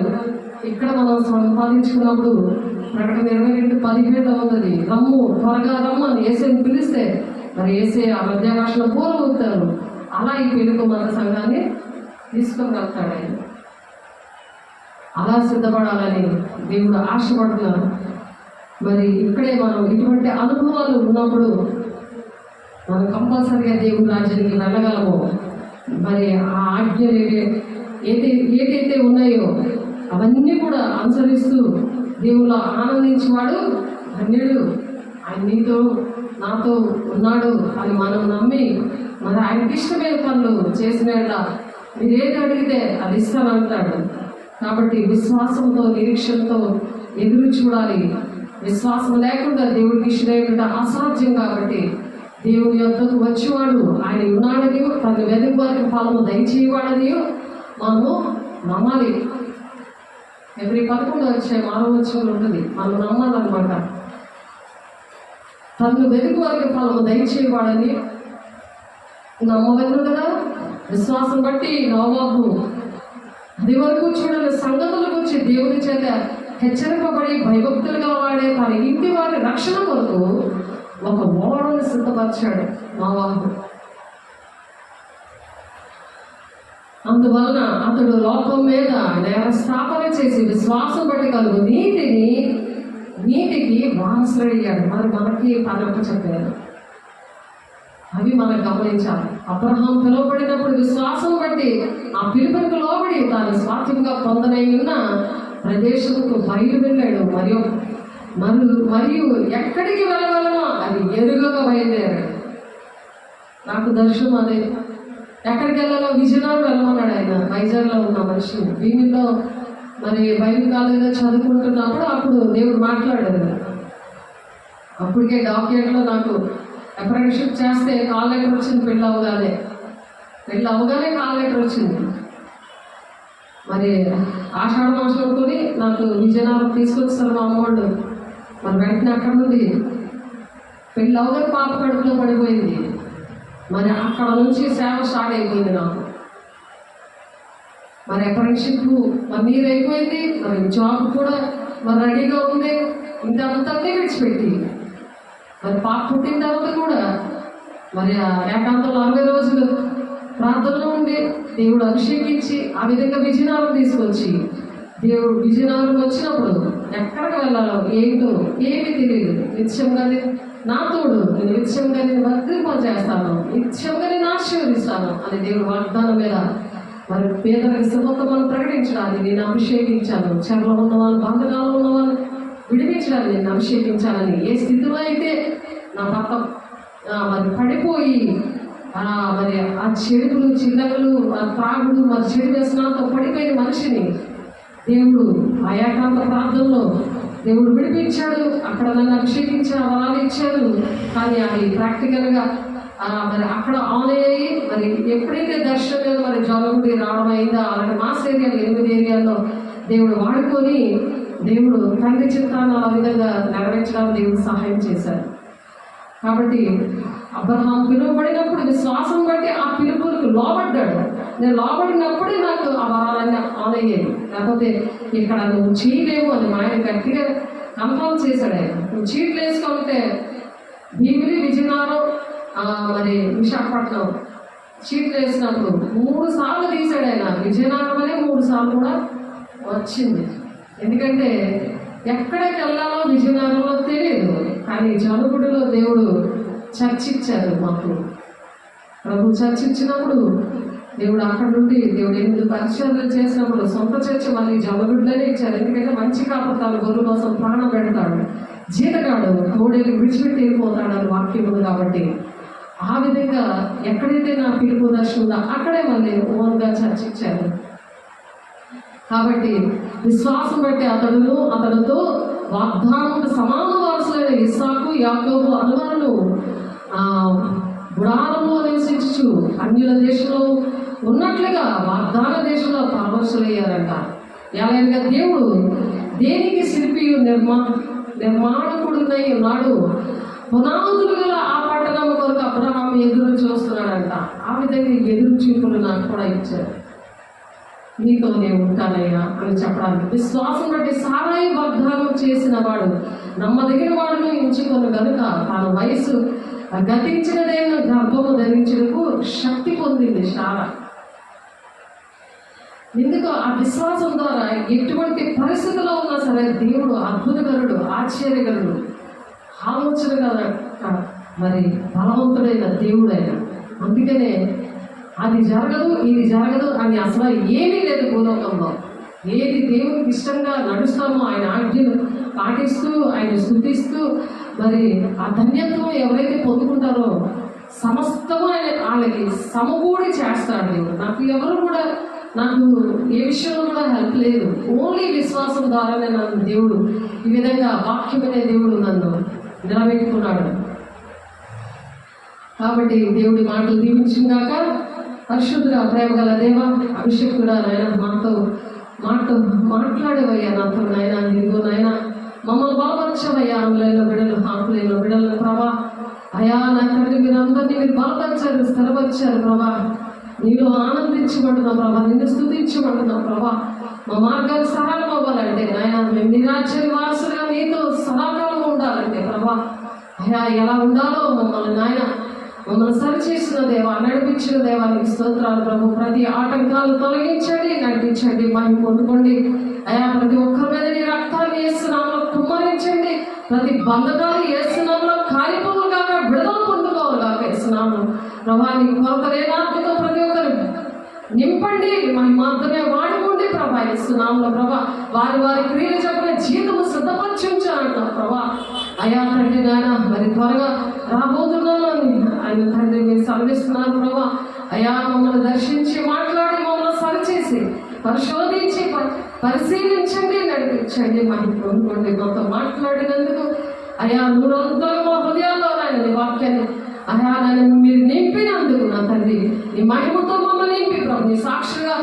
Speaker 1: ఇక్కడ మనం సంపాదించుకున్నప్పుడు ప్రకటన 22:17 ఉన్నది. రమ్ము, త్వరగా రమ్మని యేసేని పిలిస్తే మరి యేసే ఆ మధ్యాకాశంలో పూర్వవుతారు. అలా ఈ పెళ్లికి మంత సంఘాన్ని తీసుకొని వెళ్తాడు ఆయన. అలా సిద్ధపడాలని దేవుడు ఆశపడుతున్నారు. మరి ఇక్కడే మనం ఇటువంటి అనుభవాలు ఉన్నప్పుడు మనం కంపల్సరిగా దేవుడి రాజ్యానికి వెళ్ళగలము. మరి ఆ ఆజ్ఞలు ఏదైతే ఉన్నాయో అవన్నీ కూడా అనుసరిస్తూ దేవుళ్ళు ఆనందించేవాడు ధన్యుడు. ఆయన నీతో నాతో ఉన్నాడు అని మనం నమ్మి మరి ఆయనకి ఇష్టమైన పనులు చేసిన మీరు ఏది అడిగితే అది ఇస్తానంటాడు. కాబట్టి విశ్వాసంతో, నిరీక్షణతో ఎదురు చూడాలి. విశ్వాసం లేకుండా దేవుడికి ఇష్టమైన అసాధ్యం. కాబట్టి దేవుని యొద్దకు వచ్చేవాడు ఆయన ఉన్నాడని, తను వెతుకు వారికి ఫలము దయచేయవాడని మనము నమ్మాలి. ఎవరి 11 వచ్చే 6వ వచనంలో ఉంటుంది. మనం నమ్మాలన్నమాట. తను వెతుకు వారికి ఫలము దయచేయవాడని నమ్మగలను కదా. విశ్వాసం బట్టి నోవాహు అది వరకు చూడని సంగతుల గురించి దేవుని చేత హెచ్చరింపబడి భయభక్తులుగా వాడే తన ఇంటి వారి రక్షణ కొరకు ఒక ఓడను సిద్ధపరిచాడు నోవాహు. అందువలన అతడు లోకం మీద నేర స్థాపన చేసి విశ్వాసం బట్టి కలుగు నీతికి వారసుడయ్యాడు. మరి మనకి పనప్ప చెప్పారు. అవి మనం గమనించాలి. అబ్రహాం పిలువబడినప్పుడు విశ్వాసం బట్టి ఆ పిలుపులకు లోబడి తాను స్వార్థంగా పొందనైన ప్రదేశంకు బయలు వెళ్ళాడు. మరియు ఎక్కడికి వెళ్ళగలమో అది ఎరుగక బయలుదేరాడు. నాకు దర్శనం అదే. ఎక్కడికి వెళ్ళాలో విజయనగరం వెళ్ళమన్నాడు ఆయన. వైజాగ్లో ఉన్న మనిషి భీమిలో మరి బైబిల్ కాలేజీలో చదువుకుంటున్నప్పుడు అప్పుడు దేవుడు మాట్లాడాడు. అప్పటికే డాక్యుమెంట్లో నాకు అప్రెంటిస్షిప్ చేస్తే కాల్ లెటర్ వచ్చింది. పెళ్ళి అవగానే కాల్ లెటర్ వచ్చింది. మరి ఆషాఢ మాసం అనుకుని నాకు విజయనగరం తీసుకొచ్చారు మా అమ్మోళ్ళు. మరి వెంటనే అక్కడ నుండి పెళ్ళి అవగానే పాప కడుపులో పడిపోయింది. మరి అక్కడ నుంచి సేవ స్టార్ట్ అయిపోయింది నాకు. మరి అప్రెంటిస్షిప్ 1 year అయిపోయింది. మరి జాబ్ కూడా మరి రెడీగా ఉంది. ఇంతంతా విడిచిపెట్టి మరి పాప పుట్టిన తర్వాత కూడా మరి ఏకాంతంలో 60 రోజులు ప్రార్థనలో ఉండి దేవుడు అభిషేకించి ఆ విధంగా విజయనగరం తీసుకొచ్చి దేవుడు విజయనగరం వచ్చినప్పుడు ఎక్కడికి వెళ్ళాలో ఏంటో ఏమీ తెలియదు. నిత్యంగా నా తోడు, నేను నిత్యంగా నేను వర్తింపజేస్తాను, నిత్యంగా నేను ఆశీర్వదిస్తాను అని దేవుడు వాగ్దానం మీద మరి పేదలకు సుగంధమని ప్రకటించడానికి నేను అభిషేకించాను. చెరలో ఉన్న వాళ్ళు, బంధకాలు ఉన్న వాళ్ళు విడిపించడానికి నేను అభిషేకించాలని, ఏ స్థితిలో అయితే నా భర్త మరి పడిపోయి మరి ఆ చెడుపులు చిల్లలు ఆ త్రాగుడు మరి చెడు వ్యసనాలతో పడిపోయిన మనిషిని దేవుడు ఆ ఏకాంత ప్రార్థనలో దేవుడు విడిపించాడు. అక్కడ నన్ను అభిషేకించిన వరాలు ఇచ్చాడు. కానీ అది ప్రాక్టికల్గా మరి అక్కడ ఆన్ అయ్యి మరి ఎప్పుడైతే దర్శనం మరి జోలగుడి రావడం అయిందో అలాంటి మాస్ ఏరియాలో 8 ఏరియాల్లో దేవుడు వాడుకొని దేవుడు తండ్రి చిత్తాన్ని ఆ విధంగా నెరవేర్చడానికి దేవుడు సహాయం చేశారు. కాబట్టి అబ్రహాం పిలువబడినప్పుడు విశ్వాసం బట్టి ఆ పిలుపులకు లోబడ్డాడు. నేను లోబడినప్పుడే నాకు ఆ వరాలన్నీ ఆన్ అయ్యేది. లేకపోతే ఇక్కడ నువ్వు చేయలేవు అని మా ఆయన గట్టిగా కన్ఫర్మ్ చేశాడు. ఆయన నువ్వు చీట్లు వేసుకుంటే భీమిలి, విజయనగరం మరి విశాఖపట్నం చీట్లు వేసినప్పుడు 3 సార్లు తీశాడు ఆయన. విజయనగరం అనే 3 సార్లు కూడా వచ్చింది. ఎందుకంటే ఎక్కడికి వెళ్ళాలో విజయనగరంలో తెలియదు. కానీ జనుగుడిలో దేవుడు చర్చిచ్చారు. మాకు ప్రభు చర్చిచ్చినప్పుడు దేవుడు అక్కడ నుండి దేవుడు 8 పరిచయాలు చేసినప్పుడు సొంత చర్చ మళ్ళీ జనుగుడిలోనే ఇచ్చారు. ఎందుకంటే మంచి కాపతాలు గొర్రెల కోసం ప్రాణం పెడతాడు, జీతగాడు తోడేలు విడిచిపెట్టి వెళ్ళిపోతాడు అని వాక్యం ఉంది. కాబట్టి ఆ విధంగా ఎక్కడైతే నా పిలుపు దర్శనం ఉందో అక్కడే మళ్ళీ ఓన్గా చర్చిచ్చారు. కాబట్టి విశ్వాసం బట్టి అతనితో వాగ్దానం సమాన వారసులైన ఇస్సాకు, యాకోబు అనుమరులు గుడారంలో నివసించు అన్యుల దేశంలో ఉన్నట్లుగా వాగ్దాన దేశంలో పరవశులయ్యారంట. ఎలాగ దేవుడు దేనికి శిల్పియు నిర్మాణకుడునై ఉన్నాడు. పునాదులు గల ఆ పట్టణం కొరకు అబ్రహాం ఎదురు చూస్తున్నాడంట. ఆ విధంగా ఎదురు చూపులు నాకు కూడా ఇచ్చారు. నీతో నేను ఉంటానయ్యా అని చెప్పడానికి విశ్వాసం బట్టి సారాయి వాగ్దానం చేసిన వాడు నమ్మదగిన వాడును ఎంచుకొని కనుక తాను వయసు గతించినదైన గర్భము ధరించుటకు శక్తి పొందింది శారా. ఎందుకు ఆ విశ్వాసం ద్వారా ఎటువంటి పరిస్థితిలో ఉన్నా సరే దేవుడు అద్భుతకరుడు, ఆశ్చర్యకరుడు, ఆలోచన కదా మరి బలవంతుడైన దేవుడైన. అందుకనే అది జరగదు ఇది జరగదు అని అసలు ఏమీ లేదు భూలోకంలో. ఏది దేవునికి ఇష్టంగా నడుస్తామో ఆయన ఆజ్ఞను పాటిస్తూ ఆయన స్తుతిస్తూ మరి ఆ ధన్యత్వం ఎవరైతే పొందుకుంటారో సమస్తము ఆయన వాళ్ళకి సమకూడి చేస్తాడు దేవుడు. నాకు ఎవరు కూడా నాకు ఏ విషయంలో కూడా హెల్ప్ లేదు. ఓన్లీ విశ్వాసం ద్వారానే నన్ను దేవుడు ఈ విధంగా వాక్యమనే దేవుడు నన్ను నిలబెట్టుకున్నాడు. కాబట్టి దేవుడి మాటలు దీవించిందాక పరిశుద్ధుడా ప్రేమ గల దేవ అభిషేకుడా నాయన మాతో మాట్లాడేవయ్యా నాతో నాయన. ఇదిగో నాయన మమ్మల్ని బలపరచవయ్యా. ఆంగ్లంలో బిడ్డలు, ఆంగ్లంలో బిడ్డలు ప్రభా అయా నా తండ్రి మీరందరినీ మీరు బలపరిచారు, స్థిరపరిచారు ప్రభా. నీలో ఆనందించబడుతున్నాం ప్రభా, నిన్ను స్తుతించబడుతున్నాం ప్రభా. మా మార్గాలు సరళం అవ్వాలంటే నాయన మేము నిరాజ్య నివాసులుగా నీతో సదాకాలం ఉండాలంటే ప్రభా అయా ఎలా ఉండాలో మమ్మల్ని సరిచేసిన దేవా, నడిపించిన దేవానికి స్తోత్రాలు ప్రభు. ప్రతి ఆటంకాలు తొలగించండి, నడిపించండి, మహిమ పొందుకోండి అయా. ప్రతి ఒక్కరి మీద నీ రక్తాన్ని యేసునామములో కుమ్మరించండి. ప్రతి బంధకాలు యేసునామములో కాలిపోవుగాక, విడుదల పొందుకోవుగాక యేసునామములో ప్రభా. నీ కొరత లేనాత్మతో ప్రతి ఒక్కరు నింపండి, మాత్రమే వాడుకోండి ప్రభా యేసునామములో ప్రభా. వారి క్రియలు చెప్పిన జీవితము సిద్ధపరచుంచాలంటావు ప్రభా. అయా తండ్రి నాయన మరి త్వరగా రాబోతున్నాను ఆయన తండ్రి మీరు సెలవిస్తున్నారు ప్రభా. అయా మమ్మల్ని దర్శించి మాట్లాడి మమ్మల్ని సరిచేసి పరిశోధించి పరిశీలించండి, నడిపించండి, మహిమ పొందుకోండి. మాతో మాట్లాడినందుకు అయా నూరంతలు మా హృదయాల్లో నాయన నీ వాక్యాన్ని అయా నాయన మీరు నింపినందుకు నా తండ్రి నీ మహిమతో మమ్మల్ని నింపి ప్రభు నీ సాక్షిగా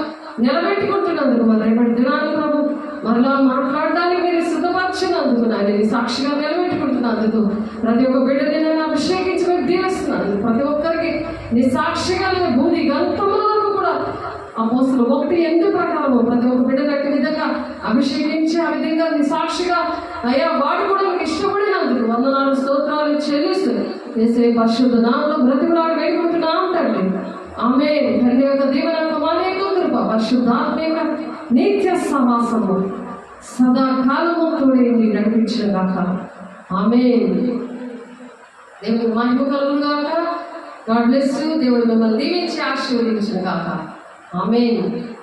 Speaker 1: నిలబెట్టుకుంటున్నందుకు మరి రేపటి దినాన్ని ప్రభు మరలా మాట్లాడడానికి మీరు సిద్ధపరిచినందుకు నాయన నీ సాక్షిగా నిలబెట్టుకుంటున్నందుకు ప్రతి ఒక్క బిడ్డని నేను అభిషేకించి మీరు దీవిస్తున్నాను. ప్రతి ఒక్కరికి నీ సాక్షిగా భూమి గంతముల వరకు కూడా అపోస్తలులు 1:8 ప్రకారము ప్రతి ఒక్క బిడ్డలకు విధంగా అభిషేకించి ఆ విధంగా నీ సాక్షిగా అయ్యా వాడుకోవడానికి ఇష్టపడినందుకు వందనాలు స్తోత్రాలు చెల్లిస్తూ చేసే పరిశుద్ధ నామములో బ్రతిమలాడి వేడుకుంటున్నాం తండ్రి. ఆమేన్. తండ్రి యొక్క దీవెన, కుమారుని యొక్క కృప, పరిశుద్ధాత్మ యొక్క నిత్య సహవాసము సదాకాలము తోడే నడిపించిన గాక. ఆమేన్. దేవుని మహిమ కలుగును గాక. God bless you. దేవుడు మిమ్మల్ని దీవించి ఆశీర్వదించిన గాక. ఆమేన్.